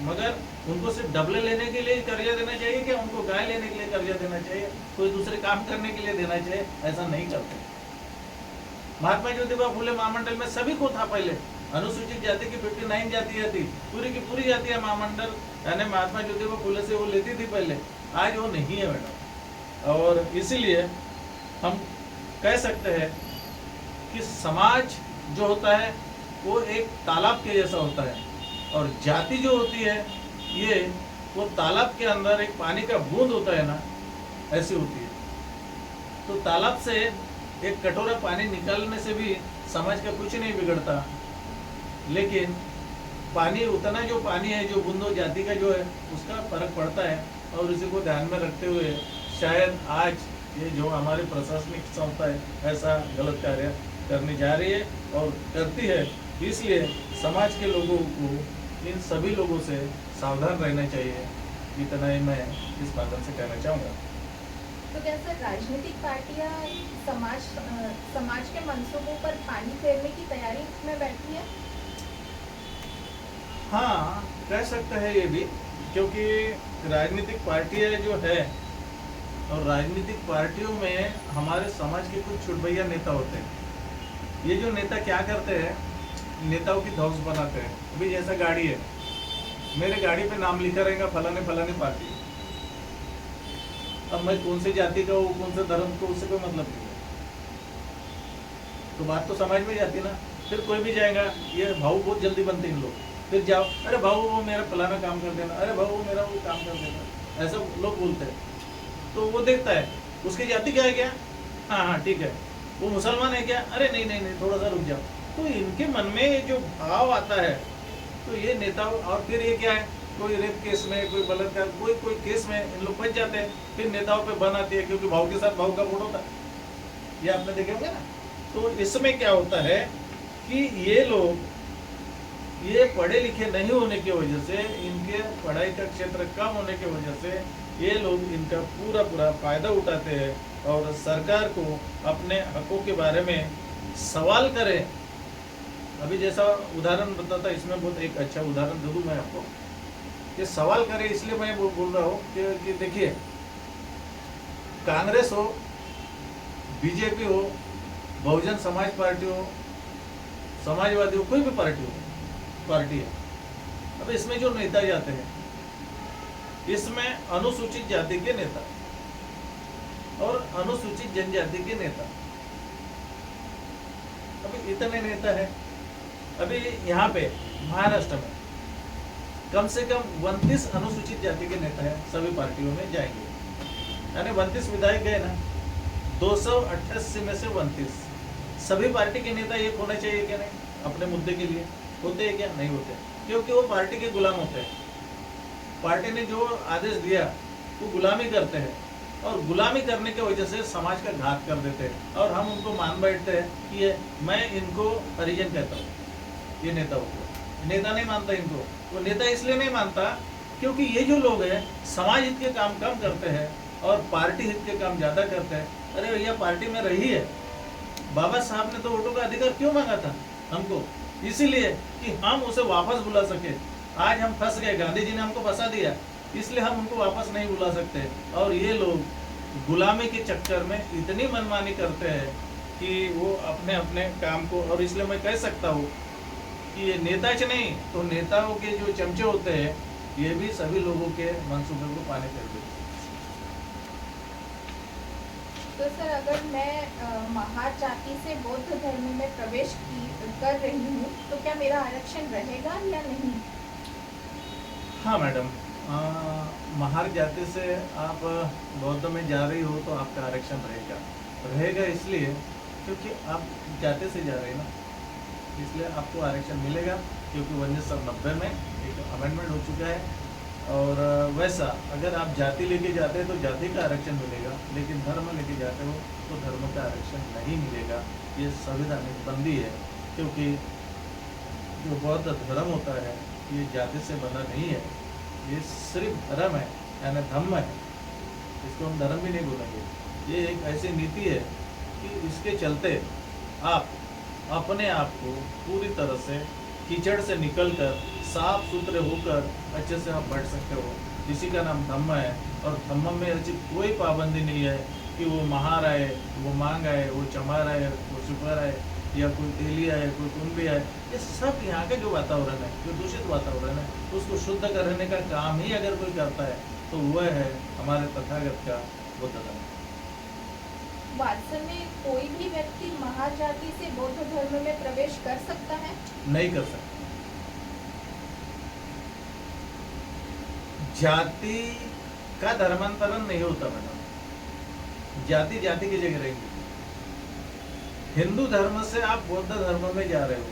मगर उनको सिर्फ डबले लेने के लिए कर्जा देना चाहिए क्या? उनको गाय लेने के लिए कर्जा देना चाहिए, कोई दूसरे काम करने के लिए देना चाहिए? ऐसा नहीं चलता। महात्मा ज्योतिबा फुले महामंडल में सभी को था पहले, अनुसूचित जाति की 59 जातियां थी, पूरी की पूरी जातियां महामंडल यानी महात्मा ज्योतिबा फुले से वो लेती थी पहले, आज वो नहीं है मैडम। और इसीलिए हम कह सकते हैं कि समाज जो होता है वो एक तालाब के जैसा होता है, और जाति जो होती है ये वो तालाब के अंदर एक पानी का बूंद होता है ना, ऐसी होती है। तो तालाब से एक कटोरा पानी निकालने से भी समाज का कुछ नहीं बिगड़ता, लेकिन पानी उतना जो पानी है, जो बूंदों जाति का जो है, उसका फर्क पड़ता है। और इसी को ध्यान में रखते हुए शायद आज ये जो हमारी प्रशासनिक संस्था है ऐसा गलत कार्य करने जा रही है और करती है। इसलिए समाज के लोगों को, इन सभी लोगों से सावधान रहना चाहिए, इतना ही मैं इस माध्यम से कहना चाहूँगा। तो क्या सर राजनीतिक पार्टियां समाज के मंसूबों पर पानी फेरने की तैयारी में बैठी है? हाँ, कह सकते हैं ये भी, क्योंकि राजनीतिक पार्टियां जो है, और राजनीतिक पार्टियों में हमारे समाज के कुछ छुटभैया नेता होते हैं। ये जो नेता क्या करते हैं, नेताओं की धौस बनाते हैं। अभी जैसा गाड़ी है, मेरे गाड़ी पे नाम लिखा रहेगा फलाने फलाने पार्टी, अब मैं कौन सी जाति का हूँ, कौन से धर्म को, उससे कोई मतलब नहीं है। तो बात तो समझ में जाती ना। फिर कोई भी जाएगा, ये भाऊ बहुत जल्दी बनते हैं इन लोग, फिर जाओ, अरे भाऊ वो मेरा फलाना काम कर देना, अरे भाऊ वो मेरा वो काम कर देना, ऐसा लोग बोलते हैं। तो वो देखता है उसकी जाति क्या है, क्या हाँ हाँ ठीक है, वो मुसलमान है क्या, अरे नहीं नहीं नहीं थोड़ा सा रुक जाओ। तो इनके मन में जो भाव आता है, तो ये नेता, और फिर ये क्या है, कोई रेप केस में, कोई बलात्कार, कोई केस में इन लोग फंस जाते हैं, फिर नेताओं पे बन आती है, क्योंकि भाव के साथ भाव का वोट होता है, ये आपने देखे होंगे ना। तो इसमें क्या होता है कि ये लोग, ये पढ़े लिखे नहीं होने की वजह से, इनके पढ़ाई का क्षेत्र कम होने की वजह से, ये लोग इनका पूरा पूरा फायदा उठाते हैं और सरकार को अपने हकों के बारे में सवाल करें। अभी जैसा उदाहरण बताता, इसमें बहुत एक अच्छा उदाहरण दे दूं मैं आपको, कि सवाल करें, इसलिए मैं बोल रहा हूँ कि देखिए, कांग्रेस हो, बीजेपी हो, बहुजन समाज पार्टी हो, समाजवादी हो, कोई भी पार्टी हो, पार्टी है। अब इसमें जो नेता जाते हैं, इसमें अनुसूचित जाति के नेता और अनुसूचित जनजाति के नेता, अभी इतने नेता है। अभी यहाँ पे महाराष्ट्र में कम से कम 29 अनुसूचित जाति के नेता है, सभी पार्टियों में जाएंगे, यानी 29 विधायक गए ना, 288 में से 29 सभी पार्टी के नेता एक होना चाहिए क्या नहीं? अपने मुद्दे के लिए होते हैं क्या? नहीं होते, क्योंकि वो पार्टी के गुलाम होते हैं। पार्टी ने जो आदेश दिया वो गुलामी करते हैं, और गुलामी करने की वजह से समाज का घात कर देते हैं, और हम उनको मान बैठते हैं कि ये मैं इनको परिजन कहता हूँ, ये नेताओं को। नेता नहीं मानता इनको, वो नेता इसलिए नहीं मानता क्योंकि ये जो लोग हैं समाज हित के काम कम करते हैं और पार्टी हित के काम ज़्यादा करते हैं। अरे भैया, पार्टी में रही है, बाबा साहब ने तो वोटों का अधिकार क्यों मांगा था हमको? इसीलिए कि हम उसे वापस बुला सके। आज हम फंस गए, गांधी जी ने हमको फंसा दिया, इसलिए हम उनको वापस नहीं बुला सकते। और ये लोग गुलामी के चक्कर में इतनी मनमानी करते हैं कि वो अपने अपने काम को, और इसलिए मैं कह सकता हूँ कि ये नेता च नहीं तो नेताओं के जो चमचे होते हैं, ये भी सभी लोगों के मंसूबे को पानी कर देते हैं। तो सर, अगर मैं महार जाति से बौद्ध धर्म में प्रवेश कर रही हूँ तो क्या मेरा आरक्षण रहेगा या नहीं? हाँ मैडम, महार जाति से आप बौद्ध में जा रही हो तो आपका आरक्षण रहेगा इसलिए क्योंकि आप जाति से जा रहे हैं ना, इसलिए आपको आरक्षण मिलेगा, क्योंकि 1990 में एक अमेंडमेंट हो चुका है। और वैसा अगर आप जाति लेके जाते हैं तो जाति का आरक्षण मिलेगा, लेकिन धर्म लेके जाते हो तो धर्म का आरक्षण नहीं मिलेगा। ये संवैधानिक बंदी है, क्योंकि जो बौद्ध धर्म होता है ये जाति से बना नहीं है, ये सिर्फ धर्म है, यानी धम्म है। इसको हम धर्म भी नहीं बोलेंगे। ये एक ऐसी नीति है कि इसके चलते आप अपने आप को पूरी तरह से कीचड़ से निकलकर साफ सुथरे होकर अच्छे से आप बैठ सकते हो। इसी का नाम धम्म है। और धम्म में ऐसी कोई पाबंदी नहीं है कि वो महार आए, वो मांग आए, वो चमार आए, वो सुपर आए, या कोई तेली आए, कोई कुंभी आए। ये सब यहाँ का जो वातावरण है, जो दूषित वातावरण है, उसको शुद्ध करने का काम ही अगर कोई करता है तो वह है हमारे तथागत का बुद्ध धर्म। वास्तव में कोई भी व्यक्ति महार जाति से बौद्ध धर्म में प्रवेश कर सकता है? नहीं कर सकता। जाति का धर्मांतरण नहीं होता मैडम, जाति जाति की जगह रहेगी। हिंदू धर्म से आप बौद्ध धर्म में जा रहे हो,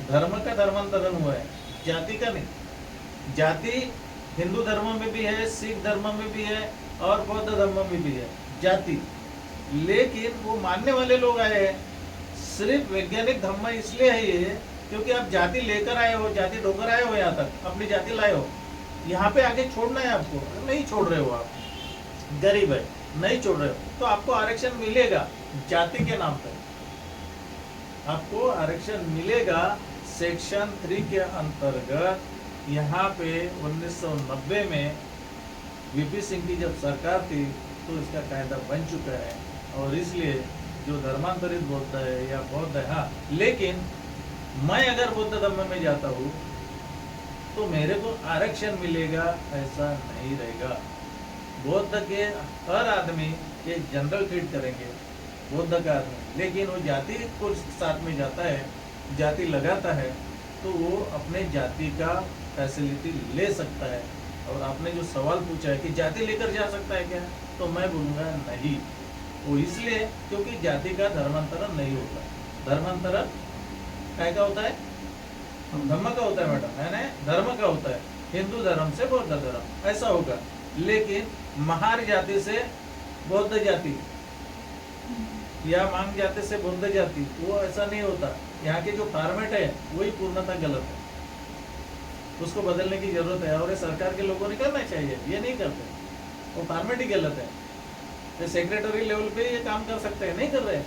धर्म का धर्मांतरण हुआ है, जाति का नहीं। जाति हिंदू धर्म में भी है, सिख धर्म में भी है और बौद्ध धर्म में भी है जाति। लेकिन वो मानने वाले लोग आए हैं, सिर्फ वैज्ञानिक धर्म इसलिए है ये क्योंकि आप जाति लेकर आए हो, जाति ढोकर आए हो, यहाँ तक अपनी जाति लाए हो, यहाँ पे आगे छोड़ना है आपको। नहीं छोड़ रहे हो, आप गरीब है, नहीं छोड़ रहे हो तो आपको आरक्षण मिलेगा जाति के नाम पर। आपको आरक्षण मिलेगा सेक्शन 3 के अंतर्गत। यहाँ पे 1990 में वीपी सिंह की जब सरकार थी तो इसका कायदा बन चुका है, और इसलिए जो धर्मांतरित बौद्ध है या बौद्ध है, हाँ, लेकिन मैं अगर बौद्ध धर्म में जाता हूँ तो मेरे को आरक्षण मिलेगा ऐसा नहीं रहेगा। बौद्ध के हर आदमी ये जनरल ट्रीट करेंगे बौद्ध का आदमी, लेकिन वो जाति को साथ में जाता है, जाति लगाता है, तो वो अपने जाति का फैसिलिटी ले सकता है। और आपने जो सवाल पूछा है कि जाति लेकर जा सकता है क्या, तो मैं बोलूँगा नहीं। वो इसलिए क्योंकि जाति का धर्मांतरण नहीं होता। धर्मांतरण क्या का होता है? धर्म का होता है मैडम, है ना, धर्म का होता है। हिंदू धर्म से बौद्ध धर्म ऐसा होगा, लेकिन महार जाति से बौद्ध जाति या मांग जाति से बौद्ध जाति, वो ऐसा नहीं होता। यहाँ के जो फॉर्मेट है वही पूर्णतः गलत है, उसको बदलने की जरूरत है। और ये सरकार के लोगों ने करना चाहिए, ये नहीं करते, वो फॉर्मेट ही गलत है। तो सेक्रेटरी लेवल पे ये काम कर सकते हैं, नहीं कर रहे,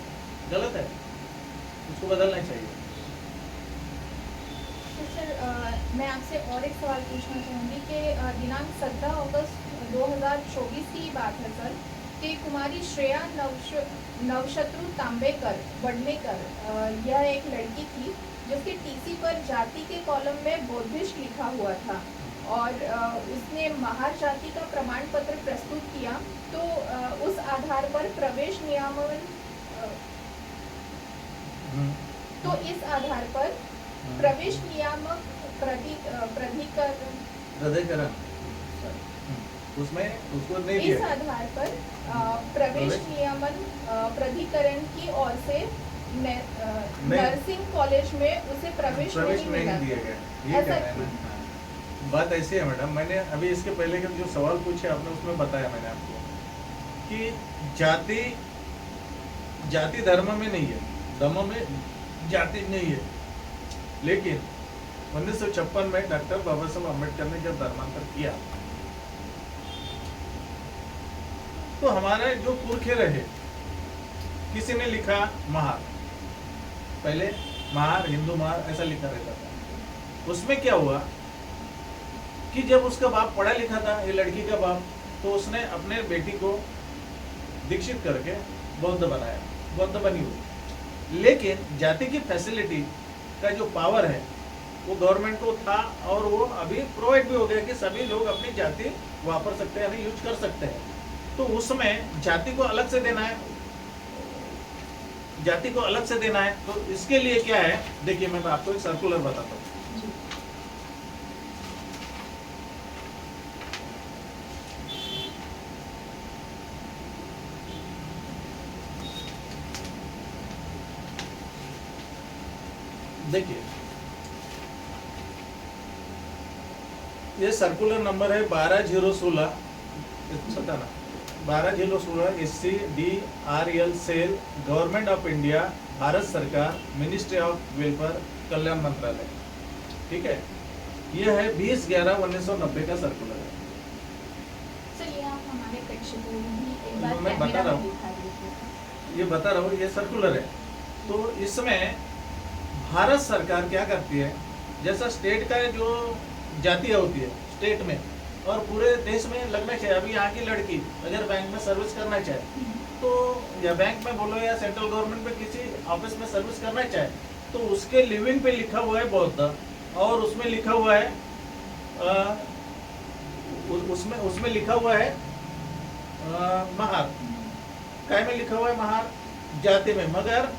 गलत है, उसको बदलना चाहिए। तो सर, मैं आपसे और एक सवाल पूछना चाहूँगी कि दिनांक 17 अगस्त 2024 की बात है सर, कि कुमारी श्रेया नवशत्रु तांबेकर वडनेकर, यह एक लड़की थी जिसके टीसी पर जाति के कॉलम में बौद्धिस्ट लिखा हुआ था। और उसने महार जाति का प्रमाण पत्र प्रस्तुत किया, तो उस आधार पर प्रवेश नियमन तो इस आधार पर प्रवेश नियामक प्राधिकरण उसमें उसको नहीं इस दिया। आधार पर प्रवेश नियमन प्राधिकरण की ओर से नर्सिंग कॉलेज में उसे प्रवेश नहीं मिला। दिया गया, ये ऐसा कहना है ना। हाँ। बात ऐसी है मैडम, मैंने अभी इसके पहले के जो सवाल पूछे आपने उसमें बताया मैंने आपको कि जाति धर्म में नहीं है, धर्म में जाति नहीं है, लेकिन 1956 में डॉक्टर बाबा साहब अम्बेडकर ने जब धर्मांतर किया तो हमारे जो पुरखे रहे, किसी ने लिखा महार, पहले महार, हिंदू महार ऐसा लिखा रहता था। उसमें क्या हुआ कि जब उसका बाप पढ़ा लिखा था, ये लड़की का बाप, तो उसने अपने बेटी को दीक्षित करके बौद्ध बनाया, बौद्ध बनी हुई। लेकिन जाति की फैसिलिटी का जो पावर है वो गवर्नमेंट को था, और वो अभी प्रोवाइड भी हो गया कि सभी लोग अपनी जाति वापर सकते हैं, यूज कर सकते हैं। तो उसमें जाति को अलग से देना है, जाति को अलग से देना है, तो इसके लिए क्या है, देखिए मैं आपको एक सर्कुलर बताता हूँ। देखिए ये सर्कुलर नंबर है 12016, 12016 SCDRL cell, government of India, Bharat सरकार, मिनिस्ट्री ऑफ वेलफेयर, कल्याण मंत्रालय। ठीक है, यह है 20/11/1990 का सर्कुलर है। चलिए आप हमारे प्रेक्षकों को भी एक बार मैं बता कैमरा रहा में हूँ। दिखा दीजिए। ये बता रहा हूँ, ये सर्कुलर है। तो इसमें भारत सरकार क्या करती है, जैसा स्टेट का जो जाति होती है स्टेट में और पूरे देश में लगना चाहिए। अभी यहाँ की लड़की अगर बैंक में सर्विस करना चाहे तो, या बैंक में बोलो या सेंट्रल गवर्नमेंट में किसी ऑफिस में सर्विस करना चाहे, तो उसके लिविंग पे लिखा हुआ है बौद्ध, और उसमें लिखा हुआ है उसमें लिखा हुआ है महार। काय में लिखा हुआ है महार, जाति में। मगर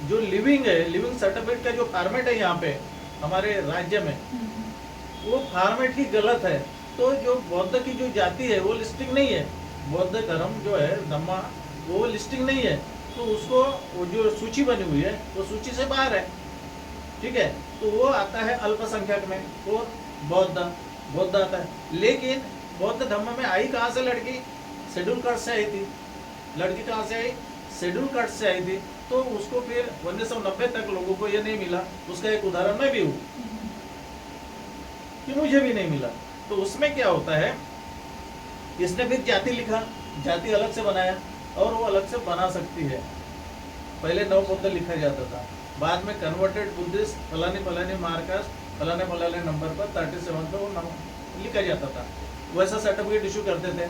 जो लिविंग है, लिविंग सर्टिफिकेट का जो फॉर्मेट है यहाँ पे हमारे राज्य में, वो फॉर्मेट ही गलत है। तो जो बौद्ध की जो जाति है वो लिस्टिंग नहीं है, बौद्ध धर्म जो है धम्मा वो लिस्टिंग नहीं है, तो उसको वो जो सूची बनी हुई है वो सूची से बाहर है। ठीक है, तो वो आता है अल्पसंख्यक में, वो बौद्ध आता है। लेकिन बौद्ध धर्म में आई कहाँ से लड़की, शेड्यूल कास्ट से आई थी। लड़की कहाँ से आई, शेड्यूल कास्ट से आई थी। तो उसको फिर 1990 तक लोगों को ये नहीं मिला। उसका एक उदाहरण मैं भी हूँ कि मुझे भी नहीं मिला। तो उसमें क्या होता है, इसने फिर जाति लिखा, जाति अलग से बनाया, और वो अलग से बना सकती है। पहले नवबौद्ध लिखा जाता था, बाद में कन्वर्टेड बुद्धिस्ट फलानी मार्कास्ट फलाने नंबर पर 37 पे वो लिखा जाता था। वैसा सर्टिफिकेट इशू करते थे।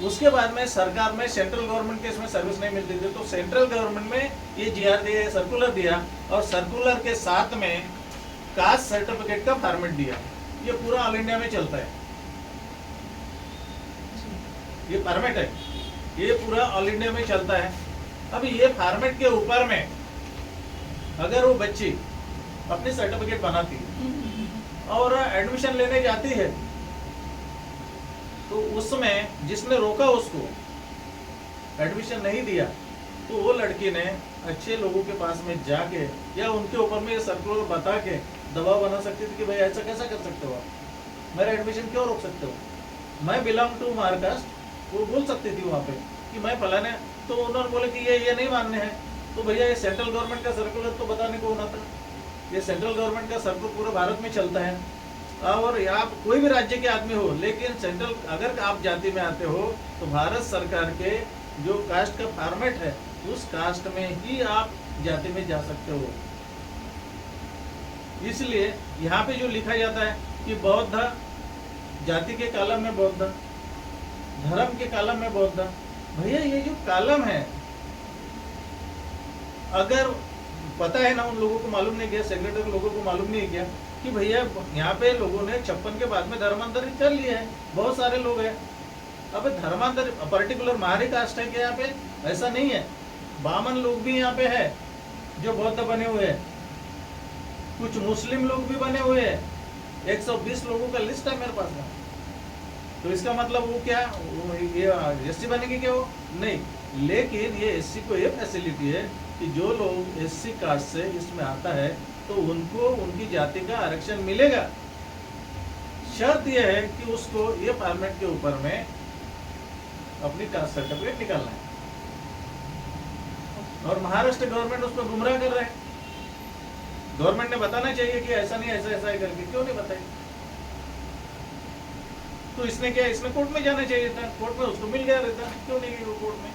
उसके बाद में सरकार में सेंट्रल गवर्नमेंट के इसमें सर्विस नहीं मिलती थी, तो सेंट्रल गवर्नमेंट में ये GR दिया, सर्कुलर दिया, और सर्कुलर के साथ में कास्ट सर्टिफिकेट का फॉर्मेट दिया। ये पूरा ऑल इंडिया में चलता है, ये फॉर्मेट है, ये पूरा ऑल इंडिया में चलता है। अब ये फॉर्मेट के ऊपर में अगर वो बच्ची अपनी सर्टिफिकेट बनाती और एडमिशन लेने जाती है, तो उसमें जिसने रोका उसको एडमिशन नहीं दिया, तो वो लड़की ने अच्छे लोगों के पास में जाके या उनके ऊपर में ये सर्कुलर बता के दबाव बना सकती थी कि भाई ऐसा कैसा कर सकते हो आप, मेरा एडमिशन क्यों रोक सकते हो, मैं बिलोंग टू मार्कास्ट, वो बोल सकती थी वहाँ पे कि मैं फलाने। तो उन्होंने बोले कि ये नहीं मानने हैं, तो भैया ये सेंट्रल गवर्नमेंट का सर्कुलर तो बताने को होना था। ये सेंट्रल गवर्नमेंट का सर्कुलर पूरे भारत में चलता है, और आप कोई भी राज्य के आदमी हो, लेकिन सेंट्रल अगर आप जाति में आते हो तो भारत सरकार के जो कास्ट का फॉर्मेट है उस कास्ट में ही आप जाति में जा सकते हो। इसलिए यहाँ पे जो लिखा जाता है कि बौद्ध जाति के कॉलम में बौद्ध, धर्म के कॉलम में बौद्ध, भैया ये जो कॉलम है अगर पता है ना, उन लोगों को मालूम नहीं किया, सेक्रेटरी लोगों को मालूम नहीं किया, कि भैया यहाँ पे लोगों ने 56 के बाद में धर्मांतरित कर लिया है, बहुत सारे लोग हैं। अब धर्मांतर पर्टिकुलर महारी कास्ट है क्या यहाँ पे? ऐसा नहीं है। बामन लोग भी यहाँ पे है जो बौद्ध बने हुए हैं, कुछ मुस्लिम लोग भी बने हुए हैं। 120 लोगों का लिस्ट है मेरे पास में। तो इसका मतलब वो क्या, वो ये एससी बनेगी क्या? वो नहीं, लेकिन ये एससी को ये फैसिलिटी है कि जो लोग एससी कास्ट से इसमें आता है तो उनको उनकी जाति का आरक्षण मिलेगा। शर्त यह है कि उसको ये फॉर्मेट के ऊपर में अपनी कास्ट सर्टिफिकेट निकालना है। और महाराष्ट्र गवर्नमेंट उसमें गुमराह कर रहे हैं। गवर्नमेंट ने बताना चाहिए कि ऐसा नहीं, ऐसा ऐसा है करके, क्यों नहीं बताई? तो इसने क्या, इसने कोर्ट में जाना चाहिए था, कोर्ट में उसको मिल गया रहता, क्यों नहीं गई वो कोर्ट में?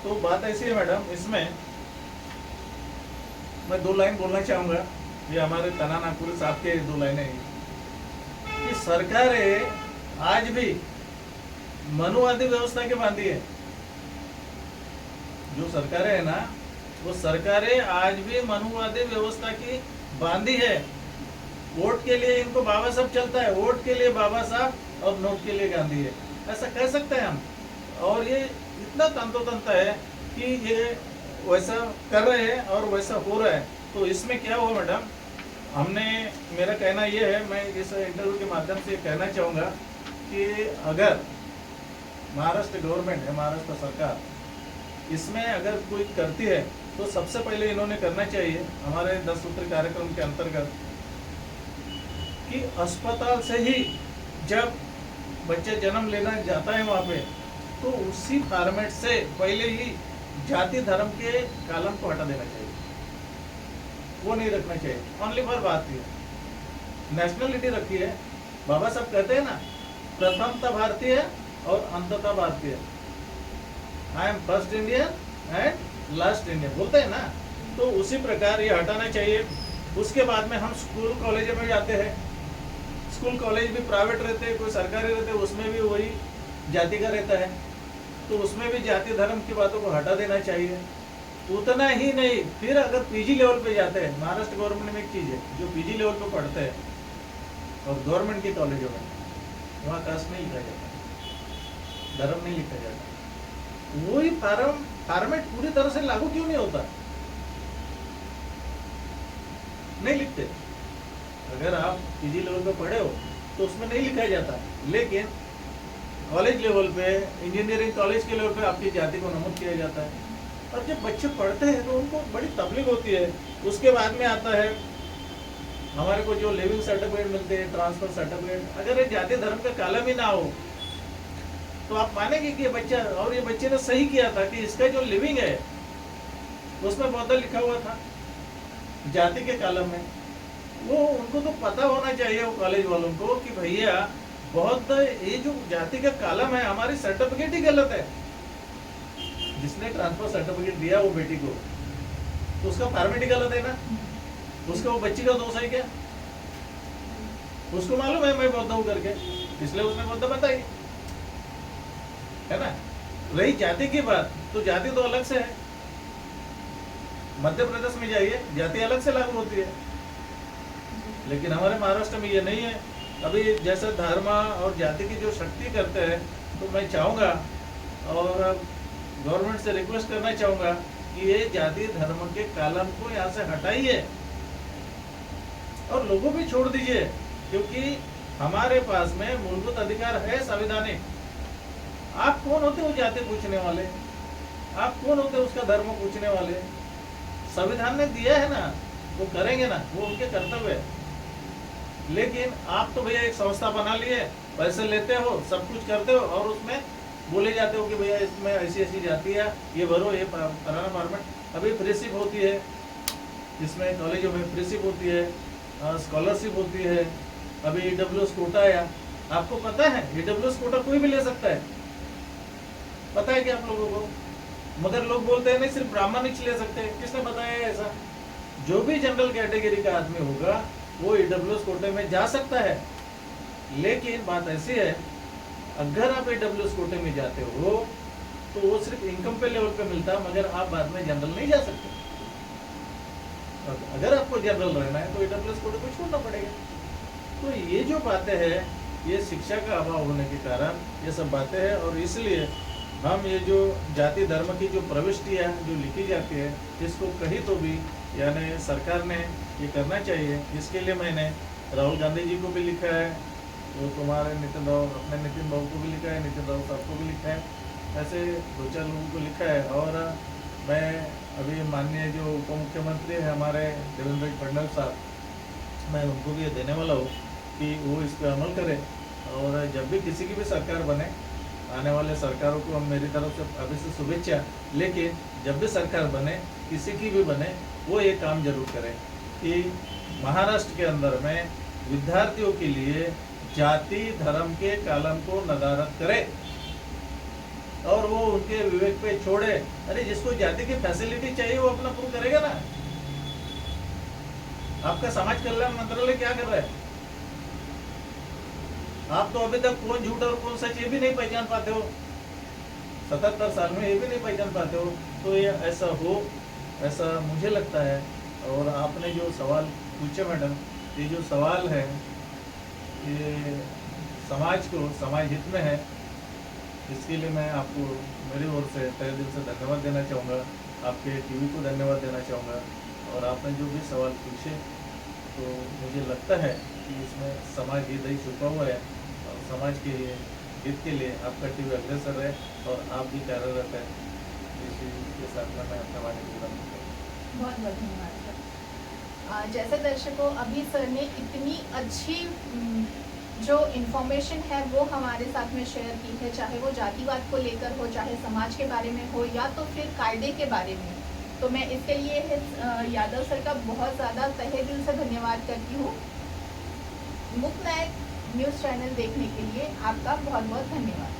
तो बात ऐसी है मैडम, इसमें मैं 2 लाइन बोलना चाहूंगा। ये हमारे तना नागपुरी साहब के 2 लाइनें हैं कि सरकारें आज भी मनुवादी व्यवस्था के बांधी है। जो सरकारें है ना, वो सरकारें आज भी मनुवादी व्यवस्था की बांधी है। वोट के लिए इनको बाबा साहब चलता है, वोट के लिए बाबा साहब और नोट के लिए गांधी है, ऐसा कह सकते हैं हम। और ये इतना तंतोतंत है कि ये वैसा कर रहे हैं और वैसा हो रहा है। तो इसमें क्या हुआ मैडम, हमने, मेरा कहना ये है, मैं इस इंटरव्यू के माध्यम से कहना चाहूँगा कि अगर महाराष्ट्र गवर्नमेंट है, महाराष्ट्र सरकार इसमें अगर कोई करती है तो सबसे पहले इन्होंने करना चाहिए हमारे 10 सूत्री कार्यक्रम के अंतर्गत कि अस्पताल से ही जब बच्चा जन्म लेना जाता है वहाँ पे, तो उसी फॉर्मेट से पहले ही जाति धर्म के कालम को हटा देना चाहिए, वो नहीं रखना चाहिए। ओनली फॉर बात है नेशनलिटी रखी है। बाबा साहब कहते हैं ना, प्रथमतः भारतीय और अंततः भारतीय। I am first Indian and last Indian बोलते हैं ना, तो उसी प्रकार ये हटाना चाहिए। उसके बाद में हम स्कूल कॉलेज में जाते हैं, स्कूल कॉलेज भी प्राइवेट रहते हैं, कोई सरकारी रहते हैं, उसमें भी वही जाति का रहता है, तो उसमें भी जाति धर्म की बातों को हटा देना चाहिए। उतना ही नहीं, फिर अगर पीजी लेवल पे जाते हैं, महाराष्ट्र गवर्नमेंट में एक चीज़ है, जो पीजी लेवल पे पढ़ते हैं और गवर्नमेंट के कॉलेजों में, वहाँ कास्ट नहीं लिखा जाता, धर्म नहीं लिखा जाता। वही फॉर्मेट पूरी तरह से लागू क्यों नहीं होता? नहीं लिखते। अगर आप पीजी लेवल पे पढ़े हो तो उसमें नहीं लिखा जाता, लेकिन कॉलेज लेवल पे, इंजीनियरिंग कॉलेज के लेवल पे आपकी जाति को नमूद किया जाता है। और जब बच्चे पढ़ते हैं तो उनको बड़ी तकलीफ होती है। उसके बाद में आता है हमारे को जो लिविंग सर्टिफिकेट मिलते हैं, ट्रांसफर सर्टिफिकेट, अगर ये जाति धर्म का कालम ही ना हो तो आप मानेंगे कि ये बच्चा, और ये बच्चे ने सही किया था कि इसका जो लिविंग है उसमें बौद्ध लिखा हुआ था जाति के कालम में। वो उनको तो पता होना चाहिए, वो कॉलेज वालों को, कि भैया बौद्ध ये जो जाति का कालम है, हमारी सर्टिफिकेट ही गलत है। जिसने ट्रांसफर सर्टिफिकेट दिया वो बेटी को, तो उसका फॉर्मेट ही गलत है ना, उसका वो बच्ची का दोष है क्या? उसको मालूम है मैं बौद्ध हूँ करके, इसलिए उसने बौद्ध बताई, है ना। रही जाति की बात, तो जाति तो अलग से है। मध्य प्रदेश में जाइए, जाति अलग से लागू होती है, लेकिन हमारे महाराष्ट्र में ये नहीं है। अभी जैसे धर्म और जाति की जो शक्ति करते हैं, तो मैं चाहूँगा और गवर्नमेंट से रिक्वेस्ट करना चाहूँगा कि ये जाति धर्म के कालम को यहाँ से हटाइए और लोगों भी छोड़ दीजिए, क्योंकि हमारे पास में मूलभूत अधिकार है संवैधानिक। आप कौन होते हो जाति पूछने वाले? आप कौन होते हो उसका धर्म पूछने वाले? संविधान ने दिया है ना, वो करेंगे ना, वो उनके कर्तव्य है। लेकिन आप तो भैया एक संस्था बना लिए, पैसे लेते हो, सब कुछ करते हो, और उसमें बोले जाते हो कि भैया इसमें ऐसी ऐसी जाति है, ये भरो, ये फलाना फॉर्मेट। अभी फ्रीशिप होती है, इसमें कॉलेजों में फ्रीशिप होती है, स्कॉलरशिप होती है, अभी EWS कोटा आया। आपको पता है EWS कोटा कोई भी ले सकता है, पता है क्या आप लोगों को? मगर लोग बोलते हैं नहीं, सिर्फ ब्राह्मण ही ले सकते हैं। किसने बताया ऐसा? जो भी जनरल कैटेगरी का आदमी होगा वो EWS कोटे में जा सकता है। लेकिन बात ऐसी है, अगर आप EWS कोटे में जाते हो तो वो सिर्फ इनकम पे लेवल पे मिलता है, मगर आप बाद में जनरल नहीं जा सकते। अगर आपको जनरल रहना है तो ईडब्ल्यूएस कोटे को छोड़ना पड़ेगा। तो ये जो बातें हैं, ये शिक्षा का अभाव होने के कारण ये सब बातें हैं, और इसलिए हम ये जो जाति धर्म की जो प्रविष्टियाँ जो लिखी जाती है, इसको कहीं तो भी यानी सरकार ने ये करना चाहिए। इसके लिए मैंने राहुल गांधी जी को भी लिखा है, वो तुम्हारे नितिन बाबू को भी लिखा है, नितिन बाबू साहब को भी लिखा है, ऐसे 2-4 लोगों को लिखा है। और मैं अभी माननीय जो उप मुख्यमंत्री है हमारे देवेंद्र फडणवीस साहब, मैं उनको भी ये देने वाला हूँ कि वो इस पर अमल करें। और जब भी किसी की भी सरकार बने, आने वाले सरकारों को हम मेरी तरफ से अभी से शुभेच्छा, लेकिन जब भी सरकार बने, किसी की भी बने, वो ये काम जरूर करें कि महाराष्ट्र के अंदर में विद्यार्थियों के लिए जाति धर्म के कालम को नदारद करे और वो उनके विवेक पे छोड़े। अरे जिसको जाति की फैसिलिटी चाहिए वो अपना प्रूव करेगा ना। आपका समाज कल्याण मंत्रालय क्या कर रहा है? आप तो अभी तक कौन झूठ और कौन सच ये भी नहीं पहचान पाते हो, 77 साल में ये भी नहीं पहचान पाते हो। तो ये ऐसा हो, ऐसा मुझे लगता है। और आपने जो सवाल पूछे मैडम, ये जो सवाल है ये समाज हित में है, इसके लिए मैं आपको मेरी ओर से तहे दिल से धन्यवाद देना चाहूँगा, आपके टीवी को धन्यवाद देना चाहूँगा। और आपने जो भी सवाल पूछे तो मुझे लगता है कि इसमें समाज हित ही छुपा हुआ है, और समाज के हित के लिए आपका टीवी अग्रसर है और आप भी कार्यरत है। इसी के साथ में मैं अपना वाणी पूरा करता हूँ। बहुत बहुत धन्यवाद सर। जैसे दर्शकों, अभी सर ने इतनी अच्छी जो इन्फॉर्मेशन है वो हमारे साथ में शेयर की है, चाहे वो जातिवाद को लेकर हो, चाहे समाज के बारे में हो, या तो फिर कायदे के बारे में। तो मैं इसके लिए यादव सर का बहुत ज़्यादा तहे दिल से धन्यवाद करती हूँ। मुक्त नायक न्यूज़ चैनल देखने के लिए आपका बहुत बहुत धन्यवाद।